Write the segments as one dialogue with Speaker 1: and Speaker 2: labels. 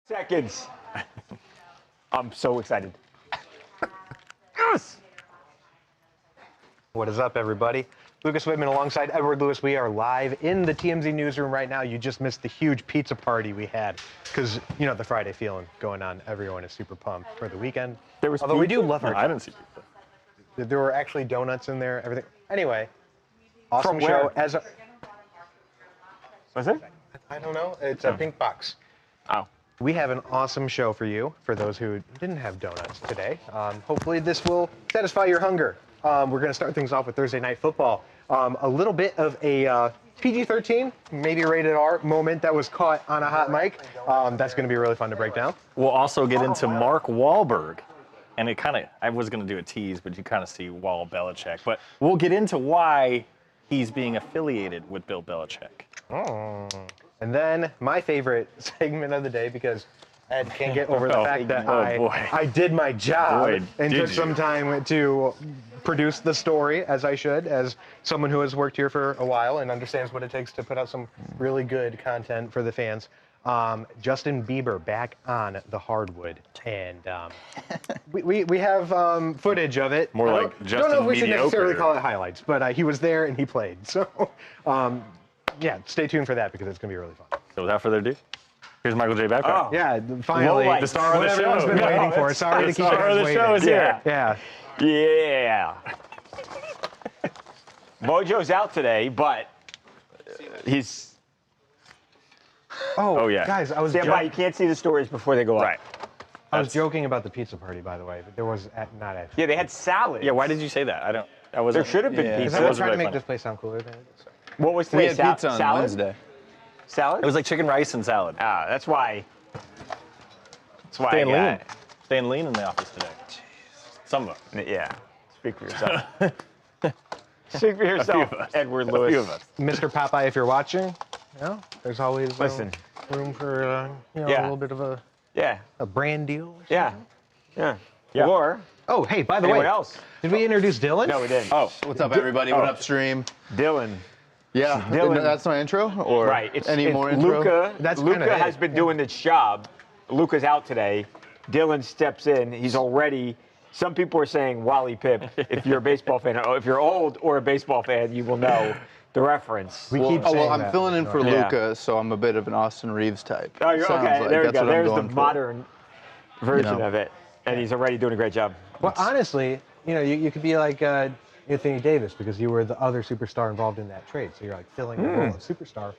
Speaker 1: Seconds. I'm so excited. Yes!
Speaker 2: What is up, everybody? Lucas Whitman alongside Edward Lewis. We are live in the TMZ Newsroom right now. You just missed the huge pizza party we had because, you know, the Friday feeling going on. Everyone is super pumped for the weekend.
Speaker 1: There was
Speaker 2: Although we
Speaker 1: pizza?
Speaker 2: do love our
Speaker 3: I didn't see pizza.
Speaker 2: There were actually donuts in there, everything. Anyway, awesome
Speaker 1: From where?
Speaker 2: show. As a,
Speaker 1: Was it?
Speaker 2: I don't know. It's a pink box.
Speaker 1: Oh.
Speaker 2: We have an awesome show for you, for those who didn't have donuts today. Hopefully this will satisfy your hunger. We're going to start things off with Thursday Night Football. A little bit of a PG-13, maybe rated R moment that was caught on a hot mic. That's going to be really fun to break down.
Speaker 3: We'll also get into Mark Wahlberg. And it kind of, I was going to do a tease, but you kind of see Belichick. But we'll get into why he's being affiliated with Bill Belichick.
Speaker 2: Oh. And then my favorite segment of the day, because Ed can't get over the fact that I did my job and took some time to produce the story, as I should, as someone who has worked here for a while and understands what it takes to put out some really good content for the fans. Justin Bieber back on the hardwood, and we have footage of it.
Speaker 3: More like
Speaker 2: I don't know if we should necessarily
Speaker 3: mediocre.
Speaker 2: call it highlights, but he was there and he played. So, yeah, stay tuned for that because it's going to be really fun.
Speaker 3: So without further ado, here's Michael J. Babcock.
Speaker 2: Yeah, finally,
Speaker 1: Lowlight.
Speaker 3: The star of the
Speaker 2: what
Speaker 3: show.
Speaker 2: everyone's been waiting for. Sorry to keep you
Speaker 3: star of
Speaker 2: guys
Speaker 3: the show
Speaker 2: waiting.
Speaker 3: is here.
Speaker 2: Yeah.
Speaker 1: Yeah. Mojo's out today, but he's...
Speaker 2: Oh,
Speaker 3: yeah.
Speaker 2: guys, I was
Speaker 1: Stand by. You can't see the stories before they go up.
Speaker 3: Right.
Speaker 2: I was joking about the pizza party, by the way, but there was not actually.
Speaker 1: Yeah, they had salad.
Speaker 3: Yeah, why did you say that? I wasn't.
Speaker 1: There should have been
Speaker 2: Is
Speaker 1: pizza.
Speaker 2: that
Speaker 3: It
Speaker 2: what
Speaker 3: wasn't
Speaker 2: trying to
Speaker 3: really
Speaker 2: make
Speaker 3: funny.
Speaker 2: this place sound cooler than it is?
Speaker 1: What was
Speaker 4: We
Speaker 1: today?
Speaker 4: had pizza on
Speaker 1: salad?
Speaker 4: Wednesday.
Speaker 1: Salad?
Speaker 3: It was like chicken rice and salad.
Speaker 1: Ah, that's why. That's why.
Speaker 3: Staying
Speaker 1: I
Speaker 3: lean.
Speaker 1: got it.
Speaker 3: Staying lean in the office today. Some of them.
Speaker 1: Yeah. Speak for yourself. Speak for yourself,
Speaker 3: of us.
Speaker 1: Edward
Speaker 3: A few
Speaker 1: Lewis.
Speaker 3: of us.
Speaker 2: Mr. Popeye, if you're watching, you know, there's always
Speaker 1: Listen.
Speaker 2: room for a
Speaker 1: Yeah.
Speaker 2: little bit of
Speaker 1: Yeah.
Speaker 2: a brand deal.
Speaker 1: Yeah. Yeah.
Speaker 3: Yeah.
Speaker 1: Or
Speaker 2: Oh, hey, by the
Speaker 1: anyone
Speaker 2: way,
Speaker 1: else.
Speaker 2: did we introduce Dylan?
Speaker 1: No, we didn't.
Speaker 3: Oh,
Speaker 4: What's up, everybody? What up, stream?
Speaker 1: Dylan.
Speaker 4: Yeah,
Speaker 1: Dylan.
Speaker 4: that's my intro? Or
Speaker 1: Right. It's
Speaker 4: more intro?
Speaker 1: Luca.
Speaker 2: That's
Speaker 1: Luca
Speaker 2: kinda
Speaker 1: has
Speaker 2: it.
Speaker 1: been doing this job. Luca's out today. Dylan steps in. He's already. Some people are saying Wally Pipp. If you're a baseball fan, or if you're old or a baseball fan, you will know the reference.
Speaker 2: We keep saying
Speaker 4: I'm
Speaker 2: that.
Speaker 4: filling in for
Speaker 1: Yeah.
Speaker 4: Luca, so I'm a bit of an Austin Reeves type.
Speaker 1: Oh, you're
Speaker 4: Sounds
Speaker 1: okay.
Speaker 4: like
Speaker 1: There you
Speaker 4: that's
Speaker 1: go.
Speaker 4: what I'm
Speaker 1: There's the
Speaker 4: going for.
Speaker 1: modern version
Speaker 4: know.
Speaker 1: of it, and he's already doing a great job.
Speaker 2: Well, honestly, you know, you could be like Anthony Davis because you were the other superstar involved in that trade. So you're like filling the role of superstar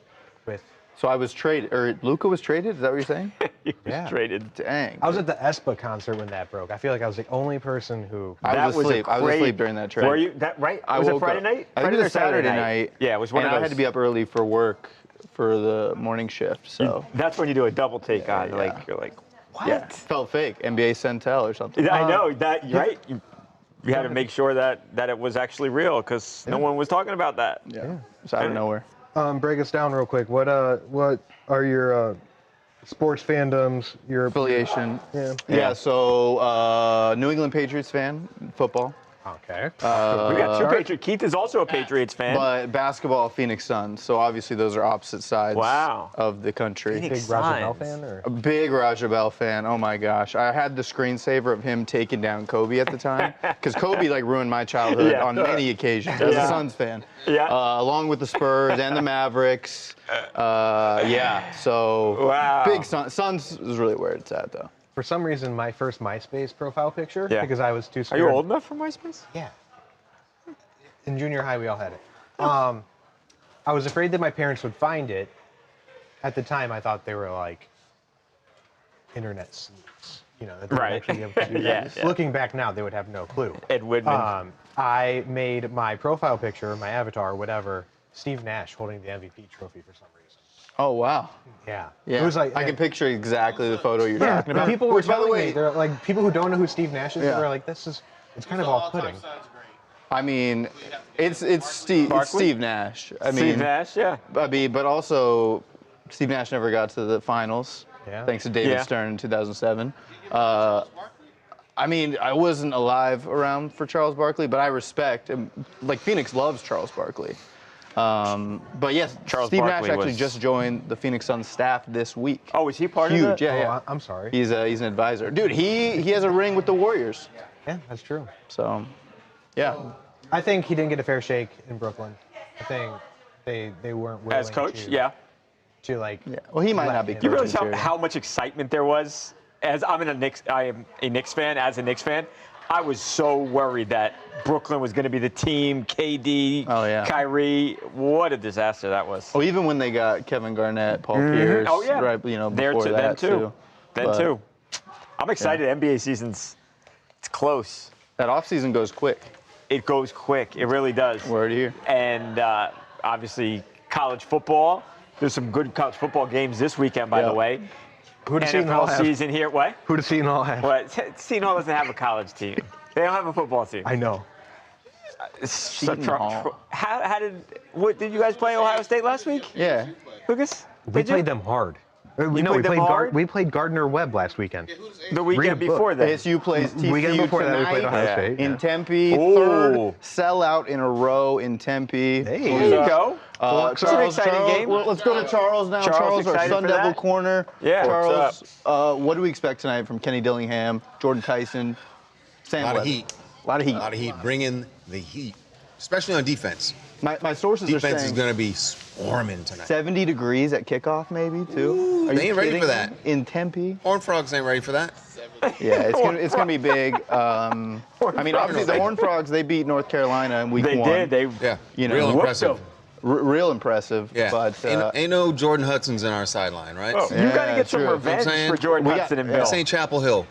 Speaker 2: with.
Speaker 4: So I was traded, or Luca was traded? Is that what you're saying?
Speaker 1: He was
Speaker 2: Yeah.
Speaker 1: traded.
Speaker 4: Dang.
Speaker 2: I was at the ESPA concert when that broke. I feel like I was the only person who.
Speaker 4: I
Speaker 1: That
Speaker 4: was
Speaker 1: was a
Speaker 4: asleep. I was
Speaker 1: great-
Speaker 4: asleep during that trade.
Speaker 1: Were you that right?
Speaker 4: I
Speaker 1: Was it
Speaker 4: woke
Speaker 1: Friday
Speaker 4: up-
Speaker 1: night?
Speaker 4: I think
Speaker 1: Friday
Speaker 4: it
Speaker 1: or
Speaker 4: was Saturday night.
Speaker 1: Yeah, it was one
Speaker 4: and
Speaker 1: of those.
Speaker 4: I had to be up early for work for the morning shift, so.
Speaker 1: That's when you do a double take on.
Speaker 4: yeah.
Speaker 1: Like you're like, what?
Speaker 4: Yeah, felt fake. NBA Centel or something.
Speaker 1: I know that. Right. You had to make sure that it was actually real because no one was talking about that.
Speaker 4: Yeah. It's out of nowhere.
Speaker 2: Break us down real quick. What are your sports fandoms? Your
Speaker 4: Affiliation.
Speaker 2: Yeah.
Speaker 4: Yeah, so New England Patriots fan, football.
Speaker 2: Okay.
Speaker 1: We got two Patriots. Keith is also a Patriots fan.
Speaker 4: But basketball, Phoenix Suns. So obviously those are opposite sides
Speaker 1: Wow.
Speaker 4: of the country.
Speaker 1: Phoenix
Speaker 2: Big Roger Bell
Speaker 1: Suns.
Speaker 2: fan, or
Speaker 4: A big Raja Bell fan. Oh my gosh. I had the screensaver of him taking down Kobe at the time. Because Kobe like ruined my childhood
Speaker 1: Yeah.
Speaker 4: on many occasions as
Speaker 1: Yeah.
Speaker 4: a Suns fan.
Speaker 1: Yeah.
Speaker 4: Along with the Spurs and the Mavericks. Yeah. So
Speaker 1: Wow.
Speaker 4: big Suns is really where it's at though.
Speaker 2: for some reason my first MySpace profile picture
Speaker 1: Yeah.
Speaker 2: because I was too
Speaker 1: Are
Speaker 2: scared.
Speaker 1: you old enough for MySpace?
Speaker 2: Yeah. In junior high, we all had it. I was afraid that my parents would find it. At the time, I thought they were like internet sneaks. You know, that they would
Speaker 1: Right.
Speaker 2: actually be able to do
Speaker 1: Yeah,
Speaker 2: that.
Speaker 1: yeah.
Speaker 2: Looking back now, they would have no clue.
Speaker 1: Ed Whitman.
Speaker 2: I made my profile picture, my avatar, whatever, Steve Nash holding the MVP trophy for some reason.
Speaker 4: Oh wow.
Speaker 2: Yeah.
Speaker 4: Yeah.
Speaker 2: It was like
Speaker 4: I can picture exactly the photo you're
Speaker 2: yeah,
Speaker 4: talking
Speaker 2: but
Speaker 4: about.
Speaker 2: people were
Speaker 4: Which, by the
Speaker 2: telling
Speaker 4: way,
Speaker 2: me, they're like people who don't know who Steve Nash is.
Speaker 4: Yeah.
Speaker 2: They're like, it's kind of off-putting.
Speaker 4: I mean, it's Steve Nash. I mean,
Speaker 1: Steve Nash, yeah.
Speaker 4: but also Steve Nash never got to the finals.
Speaker 2: Yeah.
Speaker 4: Thanks to David
Speaker 1: Yeah.
Speaker 4: Stern in 2007. I mean, I wasn't alive around for Charles Barkley, but I respect. Like Phoenix loves Charles Barkley. But yes,
Speaker 1: Charles
Speaker 4: Steve
Speaker 1: Barkley
Speaker 4: Nash actually
Speaker 1: was-
Speaker 4: just joined the Phoenix Suns staff this week.
Speaker 1: Oh, is he part
Speaker 4: Huge,
Speaker 1: of it?
Speaker 4: yeah.
Speaker 2: I'm sorry.
Speaker 4: He's an advisor. Dude, he has a ring with the Warriors.
Speaker 2: Yeah, that's true.
Speaker 4: So, yeah.
Speaker 2: I think he didn't get a fair shake in Brooklyn. I think they weren't willing
Speaker 1: As coach,
Speaker 2: to,
Speaker 1: yeah.
Speaker 2: to like.
Speaker 4: Yeah. Well, he might not be
Speaker 2: You
Speaker 1: You
Speaker 4: coaching
Speaker 1: realize
Speaker 4: material.
Speaker 1: how much excitement there was? I am a Knicks fan. As a Knicks fan, I was so worried that Brooklyn was going to be the team. KD,
Speaker 4: Oh, yeah.
Speaker 1: Kyrie. What a disaster that was.
Speaker 4: Oh, even when they got Kevin Garnett, Paul Pierce,
Speaker 1: Oh yeah.
Speaker 4: right?
Speaker 1: There
Speaker 4: Before
Speaker 1: too,
Speaker 4: that
Speaker 1: then too. Then
Speaker 4: But
Speaker 1: too. I'm excited. NBA season's it's close.
Speaker 4: That offseason goes quick.
Speaker 1: It goes quick. It really does.
Speaker 4: Word here.
Speaker 1: And obviously college football. There's some good college football games this weekend, by
Speaker 4: Yeah.
Speaker 1: the way.
Speaker 2: Who does Seton Hall
Speaker 1: NFL
Speaker 2: have?
Speaker 1: season here. What?
Speaker 2: Who does Seton Hall have?
Speaker 1: What? Seton Hall doesn't have a college team. They don't have a football team.
Speaker 2: I know.
Speaker 4: Seton Hall.
Speaker 1: How did you guys play Ohio State last week?
Speaker 4: Yeah.
Speaker 1: Lucas?
Speaker 2: We
Speaker 1: Did you?
Speaker 2: played them hard. We
Speaker 1: played them hard?
Speaker 2: We played Gardner Webb last weekend.
Speaker 1: The weekend
Speaker 2: Read a book.
Speaker 1: before that.
Speaker 4: ASU plays TCU
Speaker 2: Weekend before that, we played
Speaker 4: tonight
Speaker 2: Ohio
Speaker 1: Yeah.
Speaker 2: State.
Speaker 4: in
Speaker 2: yeah.
Speaker 4: Tempe.
Speaker 1: Ooh.
Speaker 4: Third sellout in a row in Tempe.
Speaker 2: Hey.
Speaker 1: There you go.
Speaker 4: Charles,
Speaker 1: It's an exciting
Speaker 4: Charles,
Speaker 1: game.
Speaker 4: well, let's go to Charles now.
Speaker 1: Charles,
Speaker 4: our
Speaker 1: excited
Speaker 4: Sun
Speaker 1: for
Speaker 4: Devil
Speaker 1: that?
Speaker 4: corner.
Speaker 1: Yeah.
Speaker 4: Charles, what do we expect tonight from Kenny Dillingham, Jordan Tyson, Sam
Speaker 5: A lot of
Speaker 4: Webb?
Speaker 5: heat.
Speaker 4: A lot of heat.
Speaker 5: A lot of heat. Bring in the heat, especially on defense.
Speaker 4: My sources are
Speaker 5: Defense is
Speaker 4: saying
Speaker 5: going to be swarming tonight.
Speaker 4: 70 degrees at kickoff, maybe too.
Speaker 5: Ooh,
Speaker 4: Are
Speaker 5: they
Speaker 4: you
Speaker 5: ain't ready
Speaker 4: kidding
Speaker 5: for
Speaker 4: me?
Speaker 5: that.
Speaker 4: In Tempe.
Speaker 5: Horned Frogs ain't ready for that.
Speaker 4: Yeah, it's gonna be big. I mean, obviously the Horned Frogs, they beat North Carolina in week
Speaker 1: They
Speaker 4: one.
Speaker 1: did. They
Speaker 5: Yeah,
Speaker 4: You know,
Speaker 5: real
Speaker 1: whooped
Speaker 5: impressive.
Speaker 1: them.
Speaker 4: Real impressive.
Speaker 5: Yeah,
Speaker 4: But
Speaker 5: ain't no Jordan Hudson's in our sideline, right?
Speaker 1: Oh, you got to
Speaker 4: Yeah,
Speaker 1: get some
Speaker 4: true.
Speaker 1: revenge
Speaker 5: I'm saying,
Speaker 1: for Jordan
Speaker 4: we got-
Speaker 1: Hudson and
Speaker 4: yeah,
Speaker 1: Bill.
Speaker 5: St. Chapel Hill.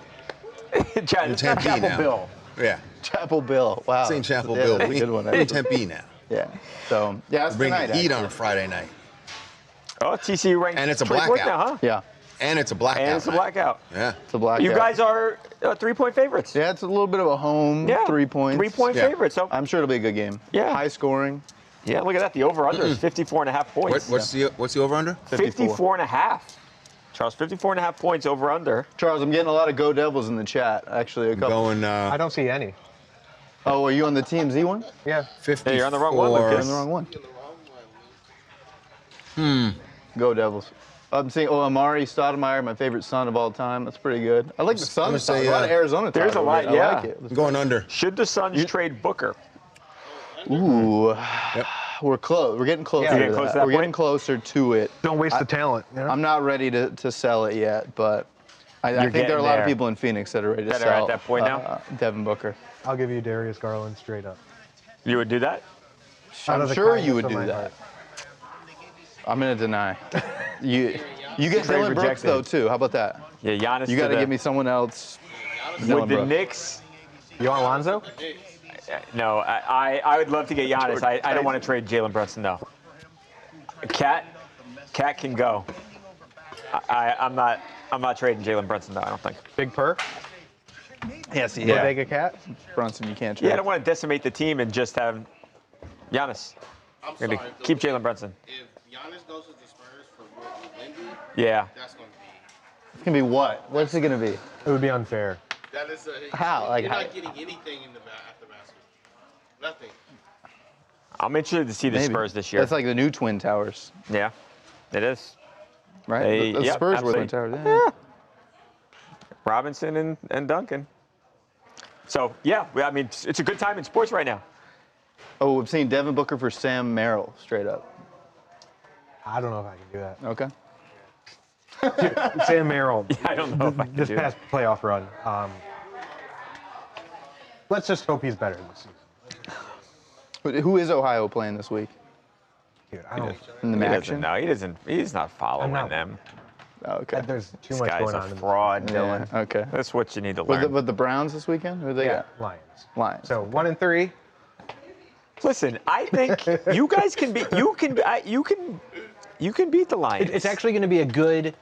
Speaker 1: It's not
Speaker 5: Tempe
Speaker 1: Chapel
Speaker 5: now.
Speaker 1: Bill.
Speaker 5: Yeah,
Speaker 4: Chapel Bill. Wow.
Speaker 5: St. Chapel
Speaker 4: Yeah,
Speaker 5: Bill.
Speaker 4: that's a good one.
Speaker 5: We're in Tempe now.
Speaker 4: Yeah. So yeah, that's
Speaker 5: Bring
Speaker 4: tonight.
Speaker 5: the heat on
Speaker 4: actually.
Speaker 5: a Friday night,
Speaker 1: Oh, TCU ranked
Speaker 5: And it's a
Speaker 1: 3 points
Speaker 5: blackout.
Speaker 1: now, huh?
Speaker 4: Yeah,
Speaker 5: and it's a blackout.
Speaker 1: And it's a
Speaker 5: night.
Speaker 1: blackout.
Speaker 5: Yeah.
Speaker 4: it's a blackout.
Speaker 1: You guys are 3-point favorites.
Speaker 4: Yeah, it's a little bit of a home.
Speaker 1: Yeah.
Speaker 4: 3 points.
Speaker 1: 3-point
Speaker 5: Yeah.
Speaker 1: favorites. So,
Speaker 4: I'm sure it'll be a good game.
Speaker 1: Yeah.
Speaker 4: High scoring.
Speaker 1: yeah, look at that. The over/under is 54.5 points.
Speaker 5: What's the over/under?
Speaker 1: 54.5. Charles, 54.5 points over/under.
Speaker 4: Charles, I'm getting a lot of Go Devils in the chat. Actually, a couple.
Speaker 5: Going
Speaker 2: I don't see any.
Speaker 4: Oh, are you on the TMZ one?
Speaker 2: Yeah.
Speaker 5: 54.
Speaker 1: Hey, you're on the wrong one,
Speaker 4: You're
Speaker 1: Lucas.
Speaker 4: on the wrong one. Go Devils. I'm seeing Amari Stoudemire, my favorite Sun of all time. That's pretty good. I like the
Speaker 5: I'm
Speaker 4: Suns.
Speaker 5: gonna say,
Speaker 4: A lot of Arizona.
Speaker 1: there's
Speaker 4: talk
Speaker 1: a lot,
Speaker 4: over it.
Speaker 1: yeah.
Speaker 4: I like it.
Speaker 5: I'm going under.
Speaker 1: Should the Suns trade Booker?
Speaker 4: Ooh,
Speaker 5: Yep.
Speaker 4: we're close. We're getting closer.
Speaker 2: Yeah.
Speaker 4: to
Speaker 1: Getting close to that
Speaker 4: We're getting
Speaker 1: point?
Speaker 4: closer to it.
Speaker 2: Don't waste the talent. You know?
Speaker 4: I'm not ready to sell it yet, but I think there are
Speaker 1: getting
Speaker 4: a lot
Speaker 1: there.
Speaker 4: of people in Phoenix that are ready to
Speaker 1: That are at
Speaker 4: sell.
Speaker 1: that point now?
Speaker 4: Devin Booker.
Speaker 2: I'll give you Darius Garland straight up.
Speaker 1: You would do that?
Speaker 2: Out
Speaker 4: I'm
Speaker 2: of the
Speaker 4: sure
Speaker 2: kindness
Speaker 4: you would
Speaker 2: of
Speaker 4: do
Speaker 2: my
Speaker 4: that.
Speaker 2: heart.
Speaker 4: I'm gonna deny. You get
Speaker 1: Trade
Speaker 4: Dylan Brooks
Speaker 1: rejected.
Speaker 4: though too. How about that?
Speaker 1: Yeah, Giannis.
Speaker 4: You got to give me someone else.
Speaker 1: with
Speaker 4: Dylan
Speaker 1: the
Speaker 4: Brooks.
Speaker 1: Knicks.
Speaker 2: You want Lonzo?
Speaker 1: No, I would love to get Giannis. I don't want to trade Jalen Brunson though. Cat can go. I'm not trading Jalen Brunson though. I don't think.
Speaker 2: Big Purr?
Speaker 4: Yes,
Speaker 1: Yeah.
Speaker 2: Bodega Cat?
Speaker 4: Brunson, you can't trade.
Speaker 1: Yeah, I don't want to decimate the team and just have Giannis.
Speaker 6: I'm
Speaker 1: Gonna
Speaker 6: sorry.
Speaker 1: keep Jalen Brunson.
Speaker 6: If Giannis goes to the Spurs for what Lindy,
Speaker 1: Yeah.
Speaker 6: that's going to be.
Speaker 4: It's gonna be what? What's it gonna be?
Speaker 2: It would be unfair.
Speaker 6: That is a.
Speaker 4: How? Like
Speaker 6: You're
Speaker 4: how-
Speaker 6: not getting anything in the after basket. Nothing.
Speaker 1: I'm interested to see the
Speaker 4: Maybe.
Speaker 1: Spurs this year.
Speaker 4: That's like the new Twin Towers,
Speaker 1: Yeah, it is.
Speaker 4: right?
Speaker 1: They-
Speaker 4: the
Speaker 1: yep,
Speaker 4: Spurs were the
Speaker 1: absolutely.
Speaker 4: Twin Towers. Yeah.
Speaker 1: Robinson and Duncan. So yeah, I mean it's a good time in sports right now.
Speaker 4: Oh, I'm seeing Devin Booker for Sam Merrill, straight up.
Speaker 2: I don't know if I can do that.
Speaker 4: Okay.
Speaker 2: Sam Merrill,
Speaker 1: I don't know if I can
Speaker 2: this
Speaker 1: do
Speaker 2: past playoff run. Let's just hope he's better this season.
Speaker 4: Who is Ohio playing this week?
Speaker 2: Dude, I don't.
Speaker 4: In the
Speaker 1: He doesn't
Speaker 4: action?
Speaker 1: know. He doesn't. He's not following
Speaker 2: I'm not-
Speaker 1: them.
Speaker 4: Oh, okay.
Speaker 2: There's too
Speaker 1: This
Speaker 2: much
Speaker 1: guy's
Speaker 2: going
Speaker 1: a
Speaker 2: on. in
Speaker 1: fraud,
Speaker 4: Yeah,
Speaker 1: Dylan.
Speaker 4: okay.
Speaker 1: That's what you need to
Speaker 4: With
Speaker 1: learn.
Speaker 4: the Browns this weekend? Who they
Speaker 2: Yeah,
Speaker 4: got?
Speaker 2: Lions.
Speaker 4: Lions.
Speaker 2: So 1-3.
Speaker 1: Listen, I think you guys can be. You can beat the Lions.
Speaker 2: It's actually going to be a good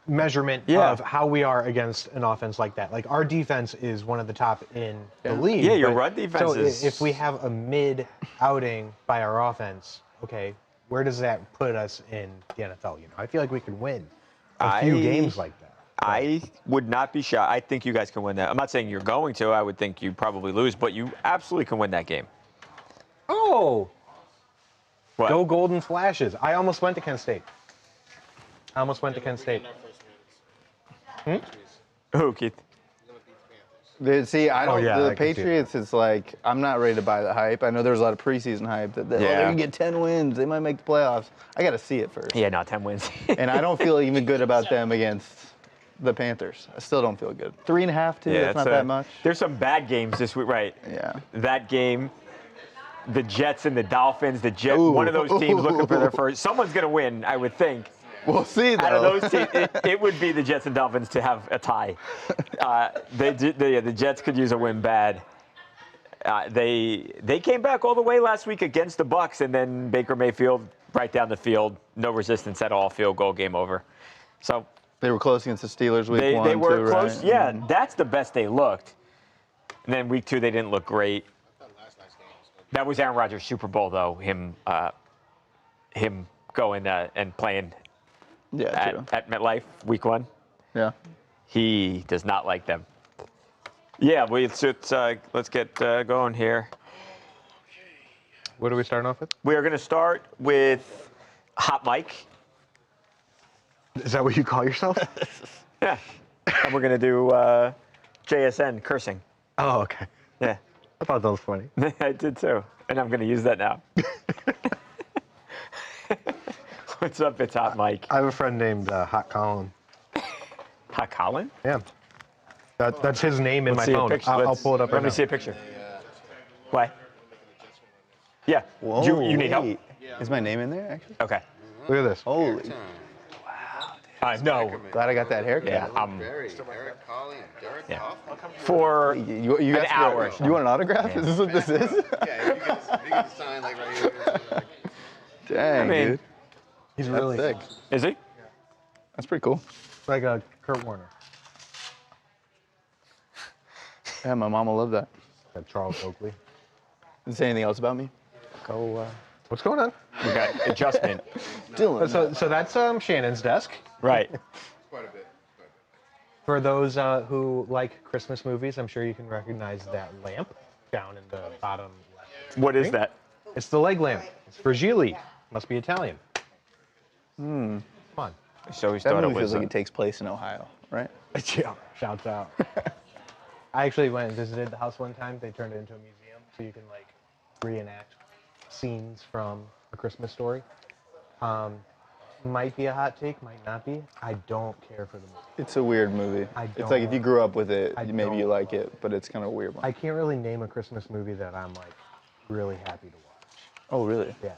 Speaker 2: measurement
Speaker 1: Yeah.
Speaker 2: of how we are against an offense like that. Like our defense is one of the top in the league.
Speaker 1: Yeah, your
Speaker 2: but-
Speaker 1: run defense
Speaker 2: so
Speaker 1: is-
Speaker 2: if we have a mid outing by our offense, okay, where does that put us in the NFL? You know, I feel like we could win a few games like that.
Speaker 1: I would not be shocked. I think you guys can win that. I'm not saying you're going to. I would think you probably lose, but you absolutely can win that game.
Speaker 2: Oh,
Speaker 1: What?
Speaker 2: Go Golden Flashes. I almost went to Kent State.
Speaker 1: Who, Keith?
Speaker 4: See, I don't.
Speaker 2: yeah, I
Speaker 4: the
Speaker 2: can see it.
Speaker 4: Patriots, it's like I'm not ready to buy the hype. I know there's a lot of preseason hype that they're gonna get 10 wins. They might make the playoffs. I got to see it first.
Speaker 1: Yeah, not 10 wins.
Speaker 4: And I don't feel even good about them against the Panthers. I still don't feel good. 3.5 too. That's not that much.
Speaker 1: There's some bad games this week, right?
Speaker 4: Yeah.
Speaker 1: That game, the Jets and the Dolphins. The Jets,
Speaker 4: Ooh.
Speaker 1: one of those teams looking for their first. Someone's gonna win, I would think.
Speaker 4: We'll see though.
Speaker 1: Out of those teams, it would be the Jets and Dolphins to have a tie. The Jets could use a win bad. They came back all the way last week against the Bucs, and then Baker Mayfield right down the field, no resistance at all, field goal, game over. So
Speaker 4: They were close against the Steelers week
Speaker 1: they
Speaker 4: 1
Speaker 1: were
Speaker 4: too,
Speaker 1: close.
Speaker 4: right?
Speaker 1: Yeah, that's the best they looked. And then week 2 they didn't look great. That was Aaron Rodgers' Super Bowl though. Him going and playing
Speaker 4: Yeah, true.
Speaker 1: at MetLife week 1.
Speaker 4: Yeah.
Speaker 1: He does not like them. Yeah, let's get going here.
Speaker 2: What are we starting off with?
Speaker 1: We are going to start with Hot Mike.
Speaker 2: Is that what you call yourself?
Speaker 1: Yeah. And we're going to do JSN cursing.
Speaker 2: Oh, okay.
Speaker 1: Yeah.
Speaker 2: I thought that was funny.
Speaker 1: I did too. And I'm going to use that now. What's up, it's Hot Mike.
Speaker 2: I have a friend named Hot Colin.
Speaker 1: Hot Colin?
Speaker 2: Yeah. That's his name in
Speaker 1: Let's
Speaker 2: my
Speaker 1: see a
Speaker 2: phone.
Speaker 1: picture.
Speaker 2: I'll pull it up
Speaker 1: Let
Speaker 2: right
Speaker 1: me
Speaker 2: now.
Speaker 1: see a picture. Why? Yeah.
Speaker 4: Whoa,
Speaker 1: You need help?
Speaker 4: wait. Is my name in there actually?
Speaker 1: Okay.
Speaker 2: Look at this.
Speaker 4: Holy.
Speaker 1: No.
Speaker 4: Glad I got that haircut.
Speaker 1: Yeah.
Speaker 6: Eric Colley and Derek
Speaker 1: Yeah.
Speaker 6: Goff.
Speaker 1: For
Speaker 4: You
Speaker 1: an
Speaker 4: got
Speaker 1: hour.
Speaker 4: You want an autograph?
Speaker 1: Yeah.
Speaker 4: Is this what this is?
Speaker 6: Yeah, you can sign like right here.
Speaker 4: Dang,
Speaker 1: mean,
Speaker 4: dude.
Speaker 2: He's
Speaker 4: That's
Speaker 2: really
Speaker 4: sick.
Speaker 1: Is he?
Speaker 4: That's pretty cool.
Speaker 2: like a Kurt Warner.
Speaker 4: Yeah, my mom will love that.
Speaker 2: Like Charles Oakley.
Speaker 4: Did it say anything else about me?
Speaker 2: Go. What's going on?
Speaker 1: We got adjustment.
Speaker 4: Dylan.
Speaker 2: So that's Shannon's desk.
Speaker 1: Right.
Speaker 6: Quite a bit.
Speaker 2: For those who like Christmas movies, I'm sure you can recognize that lamp down in the bottom left.
Speaker 1: What is that?
Speaker 2: It's the leg lamp. It's for Gigli. Must be Italian. Come on.
Speaker 1: So we
Speaker 4: That
Speaker 1: started
Speaker 4: movie
Speaker 1: with
Speaker 4: feels like it takes place in Ohio, right?
Speaker 2: Yeah. Shouts out. I actually went and visited the house one time. They turned it into a museum, so you can like reenact scenes from A Christmas Story. Might be a hot take, might not be. I don't care for the movie.
Speaker 4: It's a weird movie.
Speaker 2: I
Speaker 4: It's like if you grew up with it,
Speaker 2: I
Speaker 4: maybe you
Speaker 2: don't.
Speaker 4: like it, but it's kind of a weird one.
Speaker 2: I can't really name a Christmas movie that I'm like really happy to watch.
Speaker 4: Oh, really?
Speaker 2: Yeah.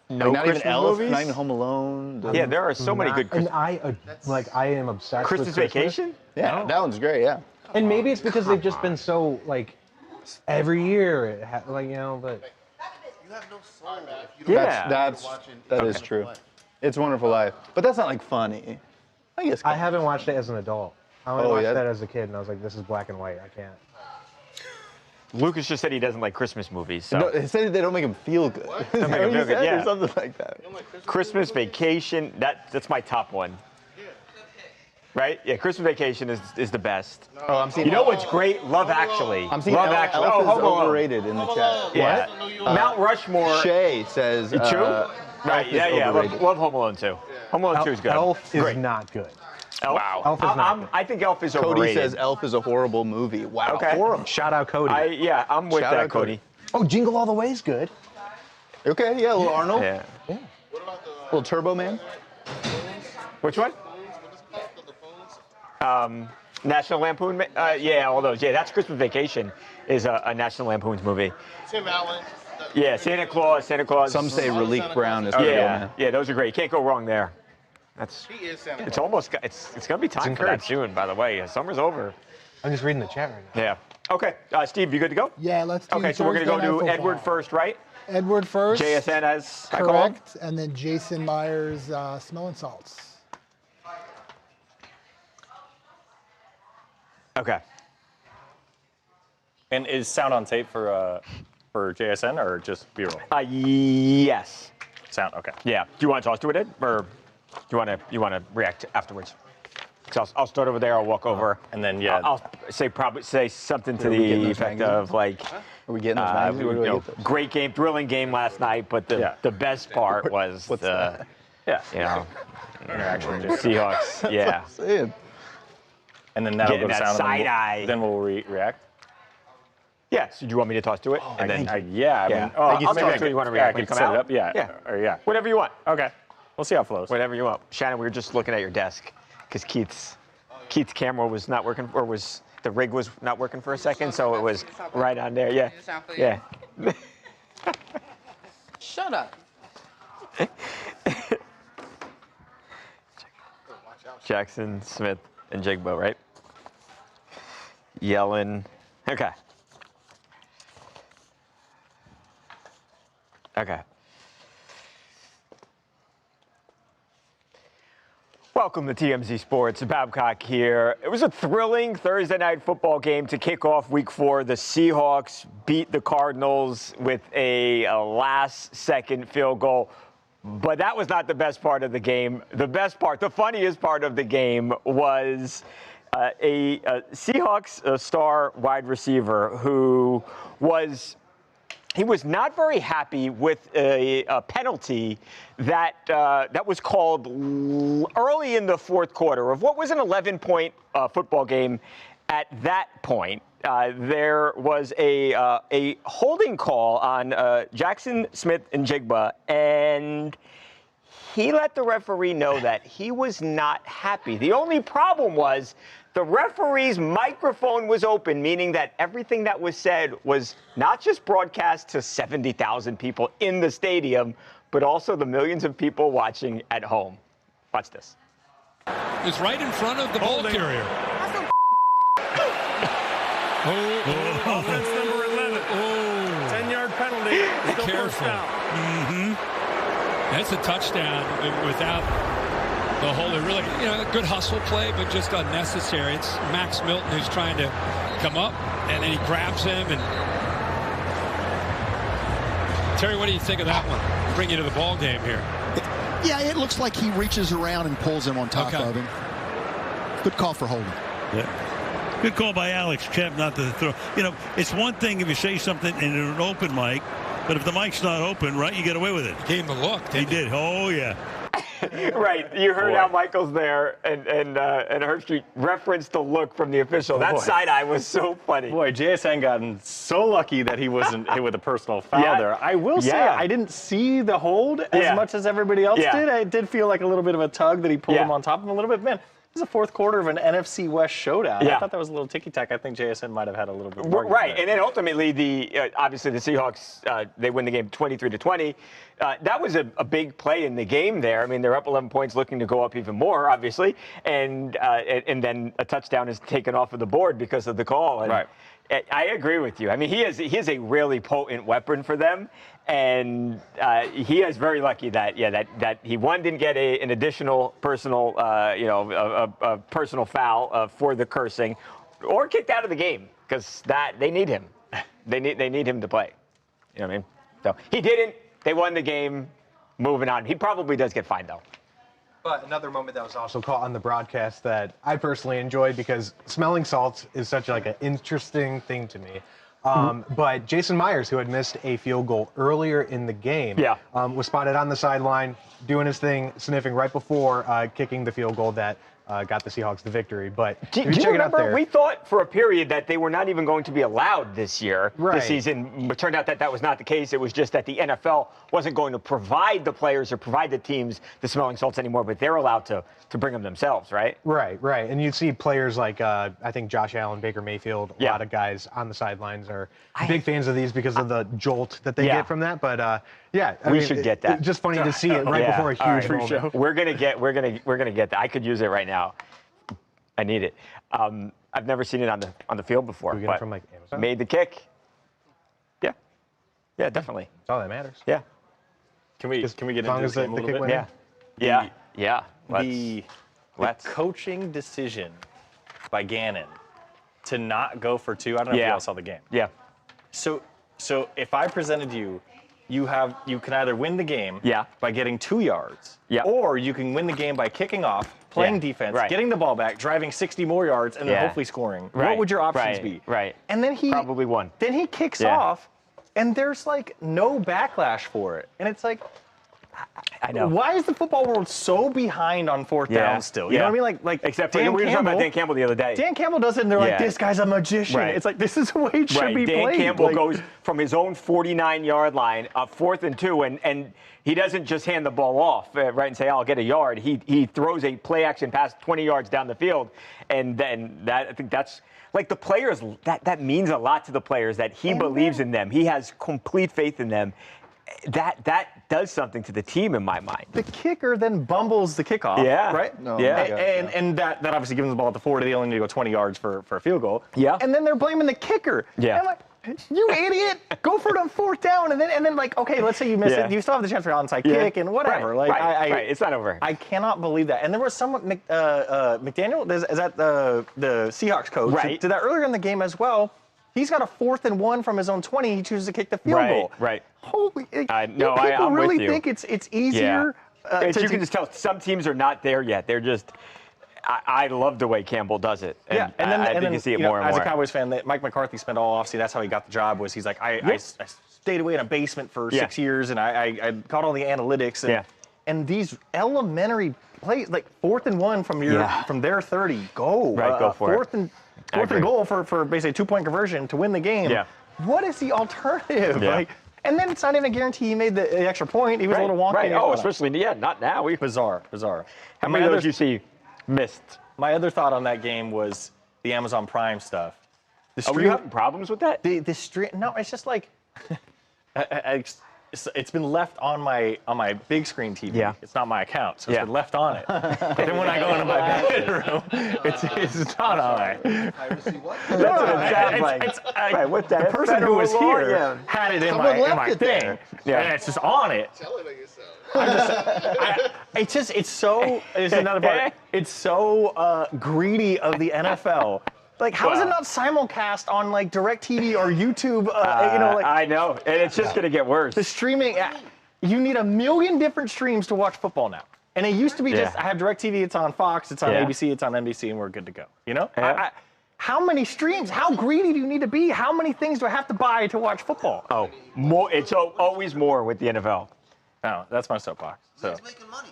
Speaker 1: no
Speaker 4: Like, not
Speaker 1: Christmas
Speaker 4: even Elf,
Speaker 1: movies?
Speaker 4: not even Home Alone.
Speaker 1: Yeah, there are so many good
Speaker 2: And
Speaker 1: Christmas.
Speaker 2: I am obsessed
Speaker 1: Christmas
Speaker 2: with Christmas.
Speaker 1: Vacation?
Speaker 4: Yeah, that one's great. Yeah.
Speaker 2: And maybe it's because they've just been so like every year, but
Speaker 6: You have no soul if you don't
Speaker 1: Yeah.
Speaker 4: That is true. It's a Wonderful Life, but that's not like funny. I guess.
Speaker 2: I haven't watched it as an adult. I only
Speaker 4: Oh,
Speaker 2: watched
Speaker 4: yeah?
Speaker 2: that as a kid, and I was like, this is black and white. I can't.
Speaker 1: Lucas just said he doesn't like Christmas movies. So
Speaker 4: No, they say they don't make him feel good. Is that
Speaker 1: make
Speaker 4: what
Speaker 1: him
Speaker 4: you
Speaker 1: feel good,
Speaker 4: said?
Speaker 1: yeah.
Speaker 4: Or something like that.
Speaker 1: Christmas Vacation, that's my top one. Right? Yeah, Christmas Vacation is the best.
Speaker 4: Oh, I'm seeing.
Speaker 1: You know what's great? Love Actually.
Speaker 4: I'm seeing
Speaker 1: Love
Speaker 4: Elf,
Speaker 1: Actually.
Speaker 4: Elf
Speaker 1: Oh,
Speaker 4: is
Speaker 1: Home Alone.
Speaker 4: overrated in the chat.
Speaker 1: Yeah. Mount Rushmore.
Speaker 4: Shay says.
Speaker 1: True? Right,
Speaker 4: Elf is
Speaker 1: yeah.
Speaker 4: overrated.
Speaker 1: Love Home Alone 2. Home Alone 2 is good.
Speaker 2: Elf is
Speaker 1: Great.
Speaker 2: not good.
Speaker 1: Elf?
Speaker 2: Elf is not good.
Speaker 1: I think Elf is
Speaker 4: Cody
Speaker 1: overrated.
Speaker 4: says Elf is a horrible movie. Wow.
Speaker 1: Okay.
Speaker 4: Horrible.
Speaker 2: Shout out Cody.
Speaker 1: I'm with
Speaker 4: Shout
Speaker 1: that,
Speaker 4: out Cody.
Speaker 1: Cody.
Speaker 2: Oh, Jingle All the Way is good.
Speaker 4: Okay, yeah, a little Arnold.
Speaker 1: Yeah.
Speaker 4: Little Turbo Man.
Speaker 1: Which one? National Lampoon. Yeah, all those. Yeah, that's Christmas Vacation. Is a National Lampoon's movie.
Speaker 6: Tim Allen.
Speaker 1: Yeah, Santa Claus.
Speaker 4: Some say Relique Brown is Turbo
Speaker 1: Yeah,
Speaker 4: Man.
Speaker 1: yeah, those are great. You can't go wrong there. That's.
Speaker 6: He is Santa
Speaker 1: It's
Speaker 6: Claus.
Speaker 1: almost. It's gonna be time for that
Speaker 2: encouraged.
Speaker 1: soon. By the way, summer's over.
Speaker 2: I'm just reading the chat right now.
Speaker 1: Yeah. Okay, Steve, you good to go?
Speaker 7: Yeah, let's do
Speaker 1: Okay, so we're gonna
Speaker 7: Thursday
Speaker 1: go
Speaker 7: Night
Speaker 1: to Edward
Speaker 7: Football.
Speaker 1: first, right?
Speaker 7: Edward first.
Speaker 1: JSN as I call him.
Speaker 7: Correct. And then Jason Myers, Smelling Salts.
Speaker 1: Okay.
Speaker 3: And is sound on tape for JSN or just B-roll?
Speaker 1: Yes.
Speaker 3: Sound, okay.
Speaker 1: Yeah. Do you want to toss to it, Ed, or do you want to react afterwards? Because I'll start over there. I'll walk over.
Speaker 3: And then, yeah.
Speaker 1: I'll say something to
Speaker 4: we getting
Speaker 1: the
Speaker 4: those
Speaker 1: effect
Speaker 4: magazines?
Speaker 1: of like,
Speaker 4: Are we getting those magazines? Where do I get those?
Speaker 1: Great game, thrilling game last night, but the best part was the
Speaker 3: Interaction.
Speaker 1: Seahawks. Yeah.
Speaker 4: Saying.
Speaker 3: And then that'll
Speaker 1: Getting
Speaker 3: go to
Speaker 1: that
Speaker 3: sound.
Speaker 1: side eye.
Speaker 3: Then we'll react.
Speaker 1: Yeah. So do you want me to toss to it? And then
Speaker 3: I
Speaker 1: Yeah.
Speaker 3: mean,
Speaker 1: Thank you
Speaker 3: I'll
Speaker 1: so
Speaker 3: maybe
Speaker 1: much.
Speaker 3: I
Speaker 1: You wanna
Speaker 3: could-
Speaker 1: react
Speaker 3: I
Speaker 1: when
Speaker 3: could
Speaker 1: you come
Speaker 3: set it
Speaker 1: out?
Speaker 3: up. Yeah.
Speaker 1: Yeah.
Speaker 3: Or, yeah.
Speaker 1: whatever you want.
Speaker 3: Okay. We'll see how it flows.
Speaker 1: Whatever you want. Shannon, we were just looking at your desk because Keith's camera was not working, or the rig was not working for a second, so it was right on there. Yeah. Yeah.
Speaker 8: Shut up.
Speaker 1: Jackson, Smith, and Jigbo, right? Yellen. Okay. Okay. Welcome to TMZ Sports. Babcock here. It was a thrilling Thursday night football game to kick off Week 4. The Seahawks beat the Cardinals with a last-second field goal. But that was not the best part of the game. The best part, the funniest part of the game was a Seahawks star wide receiver who was not very happy with a penalty that was called early in the fourth quarter of what was an 11-point football game. At that point, there was a holding call on Jackson Smith and Jigba, and he let the referee know that he was not happy. The only problem was the referee's microphone was open, meaning that everything that was said was not just broadcast to 70,000 people in the stadium, but also the millions of people watching at home. Watch this.
Speaker 9: It's right in front of the ball carrier.
Speaker 10: Offense number 11. 10-yard penalty. Still first down.
Speaker 9: That's a touchdown without the hold. Really, a good hustle play, but just unnecessary. It's Max Milton who's trying to come up, and then he grabs him. And Terry, what do you think of that one? Bring you to the ball game here.
Speaker 11: Yeah, it looks like he reaches around and pulls him on top of him. Good call for holding.
Speaker 10: Yeah. Good call by Alex Kemp not to throw. It's one thing if you say something in an open mic, but if the mic's not open, right, you get away with it.
Speaker 9: He gave him the look.
Speaker 10: He did. Oh, yeah.
Speaker 1: Right. You heard how Michael's there, and Herbstreit referenced the look from the official. That side eye was so funny.
Speaker 3: Boy, JSN gotten so lucky that he wasn't hit with a personal foul there. I will say I didn't see the hold as much as everybody else did. It did feel like a little bit of a tug that he pulled him on top of him a little bit. Man, this is the fourth quarter of an NFC West showdown. I thought that was a little ticky-tack. I think JSN might have had a little bit more.
Speaker 1: Right, and then ultimately, obviously the Seahawks, they win the game 23-20. That was a big play in the game there. I mean, they're up 11 points, looking to go up even more, obviously, and then a touchdown is taken off of the board because of the call. And
Speaker 3: right.
Speaker 1: I agree with you. I mean, he is a really potent weapon for them, and he is very lucky that he didn't get an additional personal a personal foul for the cursing, or kicked out of the game because they need him. They need him to play. You know what I mean? So he didn't. They won the game. Moving on. He probably does get fined though.
Speaker 2: But another moment that was also caught on the broadcast that I personally enjoyed because smelling salts is such like an interesting thing to me. But Jason Myers, who had missed a field goal earlier in the game, was spotted on the sideline doing his thing, sniffing right before kicking the field goal that got the Seahawks the victory. But
Speaker 1: do
Speaker 2: if you
Speaker 1: you
Speaker 2: check
Speaker 1: remember,
Speaker 2: it out there,
Speaker 1: we thought for a period that they were not even going to be allowed this year, this season. It turned out that was not the case. It was just that the NFL wasn't going to provide the players or provide the teams the smelling salts anymore, but they're allowed to bring them themselves, right?
Speaker 2: Right. And you'd see players like, I think Josh Allen, Baker Mayfield, a lot of guys on the sidelines are big fans of these because of the jolt that they get from that. But
Speaker 1: we should get that.
Speaker 2: It's just funny to see it right before a huge moment.
Speaker 1: We're gonna get that. I could use it right now. I need it. I've never seen it on the field before.
Speaker 2: We get it from like Amazon?
Speaker 1: Made the kick. Yeah, definitely.
Speaker 2: That's all that matters.
Speaker 1: Yeah.
Speaker 3: Can we get into this game a little bit?
Speaker 1: Yeah.
Speaker 3: The coaching decision by Gannon to not go for two. I don't know if you all saw the game.
Speaker 1: Yeah.
Speaker 3: So if I presented you you can either win the game by getting 2 yards, or you can win the game by kicking off, playing defense, getting the ball back, driving 60 more yards, and then hopefully scoring. What would your options be?
Speaker 1: Right.
Speaker 3: And then he
Speaker 1: probably won.
Speaker 3: Then he kicks off, and there's like no backlash for it, and it's like.
Speaker 1: I know.
Speaker 3: Why is the football world so behind on fourth down still? You know what I mean? Like
Speaker 1: except for we were talking about Dan Campbell the other day.
Speaker 3: Dan Campbell does it, and they're like, "This guy's a magician."
Speaker 1: Right.
Speaker 3: It's like this is the way it should be
Speaker 1: Dan
Speaker 3: played.
Speaker 1: Campbell goes from his own 49-yard line up 4th and 2, and he doesn't just hand the ball off and say, "I'll get a yard." He throws a play-action pass 20 yards down the field, and then I think that's. Like the players, that means a lot to the players that he believes in them. He has complete faith in them. That does something to the team in my mind.
Speaker 3: The kicker then bumbles the kickoff, right?
Speaker 4: No,
Speaker 3: and that obviously gives them the ball at the 40. They only need to go 20 yards for a field goal.
Speaker 1: Yeah.
Speaker 3: And then they're blaming the kicker.
Speaker 1: Yeah.
Speaker 3: And I'm like, you idiot! Go for it on 4th down, and then like, okay, let's say you miss it. You still have the chance for an onside kick and whatever.
Speaker 1: Right. It's not over.
Speaker 3: I cannot believe that. And there was someone, McDaniel, is that the Seahawks coach?
Speaker 1: Right.
Speaker 3: Did that earlier in the game as well. He's got a 4th and 1 from his own 20. He chooses to kick the field goal.
Speaker 1: Right.
Speaker 3: Holy!
Speaker 1: No,
Speaker 3: people
Speaker 1: I'm
Speaker 3: really
Speaker 1: with you.
Speaker 3: think it's easier.
Speaker 1: You can just tell some teams are not there yet. They're just. I love the way Campbell does it. And
Speaker 3: and then
Speaker 1: I think you see it more and more.
Speaker 3: As a Cowboys fan, Mike McCarthy spent all offseason. That's how he got the job. Was he's like, I stayed away in a basement for 6 years, and I got all the analytics. And these elementary plays, like 4th and 1 from their 30, go.
Speaker 1: Go for
Speaker 3: it. 4th and goal for basically a 2-point conversion to win the game.
Speaker 1: Yeah.
Speaker 3: What is the alternative?
Speaker 1: Yeah.
Speaker 3: And then it's not even a guarantee he made the extra point. He was a little wonky.
Speaker 1: Right. Oh, especially not now.
Speaker 3: Bizarre.
Speaker 1: How many of those you see missed?
Speaker 3: My other thought on that game was the Amazon Prime stuff.
Speaker 1: Are you having problems with that?
Speaker 3: The stream? No, it's just like it's been left on my big screen TV.
Speaker 1: Yeah.
Speaker 3: It's not my account, so it's been left on it. But then when I go into my bedroom, it's not on it.
Speaker 1: That's what it sounds like. Right, what
Speaker 3: the person who was here had it in my thing, and it's just on it.
Speaker 6: Tell it on yourself.
Speaker 3: It's another part. It's so greedy of the NFL. Like, how is it not simulcast on like DirecTV or YouTube?
Speaker 1: I know, and it's just going to get worse.
Speaker 3: The streaming, you need a million different streams to watch football now. And it used to be just, I have DirecTV, it's on Fox, it's on ABC, it's on NBC, and we're good to go. You know? How many streams? How greedy do you need to be? How many things do I have to buy to watch football?
Speaker 1: Oh, more. It's always more with the NFL.
Speaker 3: No, that's my soapbox. So.
Speaker 6: He's making money.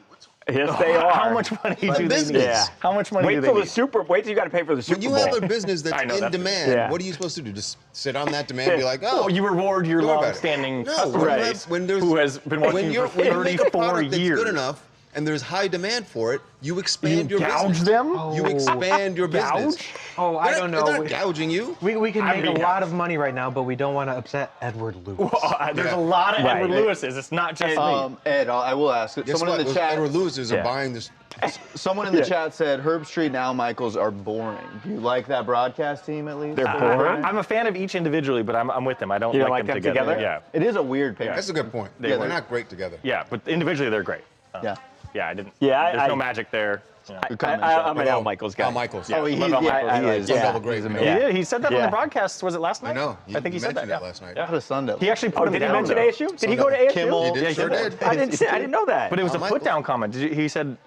Speaker 1: Yes, they are.
Speaker 3: How much money do they need?
Speaker 1: Yeah.
Speaker 3: How much money do they need?
Speaker 1: Wait till you got to pay for the Super Bowl.
Speaker 5: When you have a business that's in demand, what are you supposed to do? Just sit on that demand and be like, oh.
Speaker 3: Well, you reward your long-standing customer base who has been watching for 34 years.
Speaker 5: Good enough, and there's high demand for it, you expand your business.
Speaker 3: Gouge them?
Speaker 5: You expand your business.
Speaker 2: Oh, I don't know.
Speaker 5: They're not gouging you.
Speaker 2: We can make a lot of money right now, but we don't want to upset Edward Lewis.
Speaker 3: Well, there's a lot of Edward Lewises. It's not just me.
Speaker 4: Ed, I will ask. Someone in the chat.
Speaker 5: Edward Lewises are buying this.
Speaker 4: Someone in the chat said Herb Street and Al Michaels are boring. Do you like that broadcast team at least?
Speaker 1: They're boring.
Speaker 3: I'm a fan of each individually, but I'm with them. I don't like them together. Yeah.
Speaker 4: It is a weird pair.
Speaker 5: That's a good point. They're not great together.
Speaker 3: Yeah, but individually they're great.
Speaker 4: Yeah,
Speaker 3: I didn't. Yeah, there's no magic there.
Speaker 1: I'm an Al Michaels guy.
Speaker 5: Al Michaels.
Speaker 4: Oh, he is.
Speaker 5: Yeah.
Speaker 3: He said that on the broadcast. Was it last night?
Speaker 5: I know.
Speaker 3: I think he said that
Speaker 5: last night.
Speaker 4: The Sunday.
Speaker 3: He actually put him
Speaker 1: Did he
Speaker 3: down.
Speaker 1: mention ASU? Did he go to ASU?
Speaker 4: Kimmel.
Speaker 5: He sure did.
Speaker 1: I didn't know that.
Speaker 3: But it was a put-down comment. He said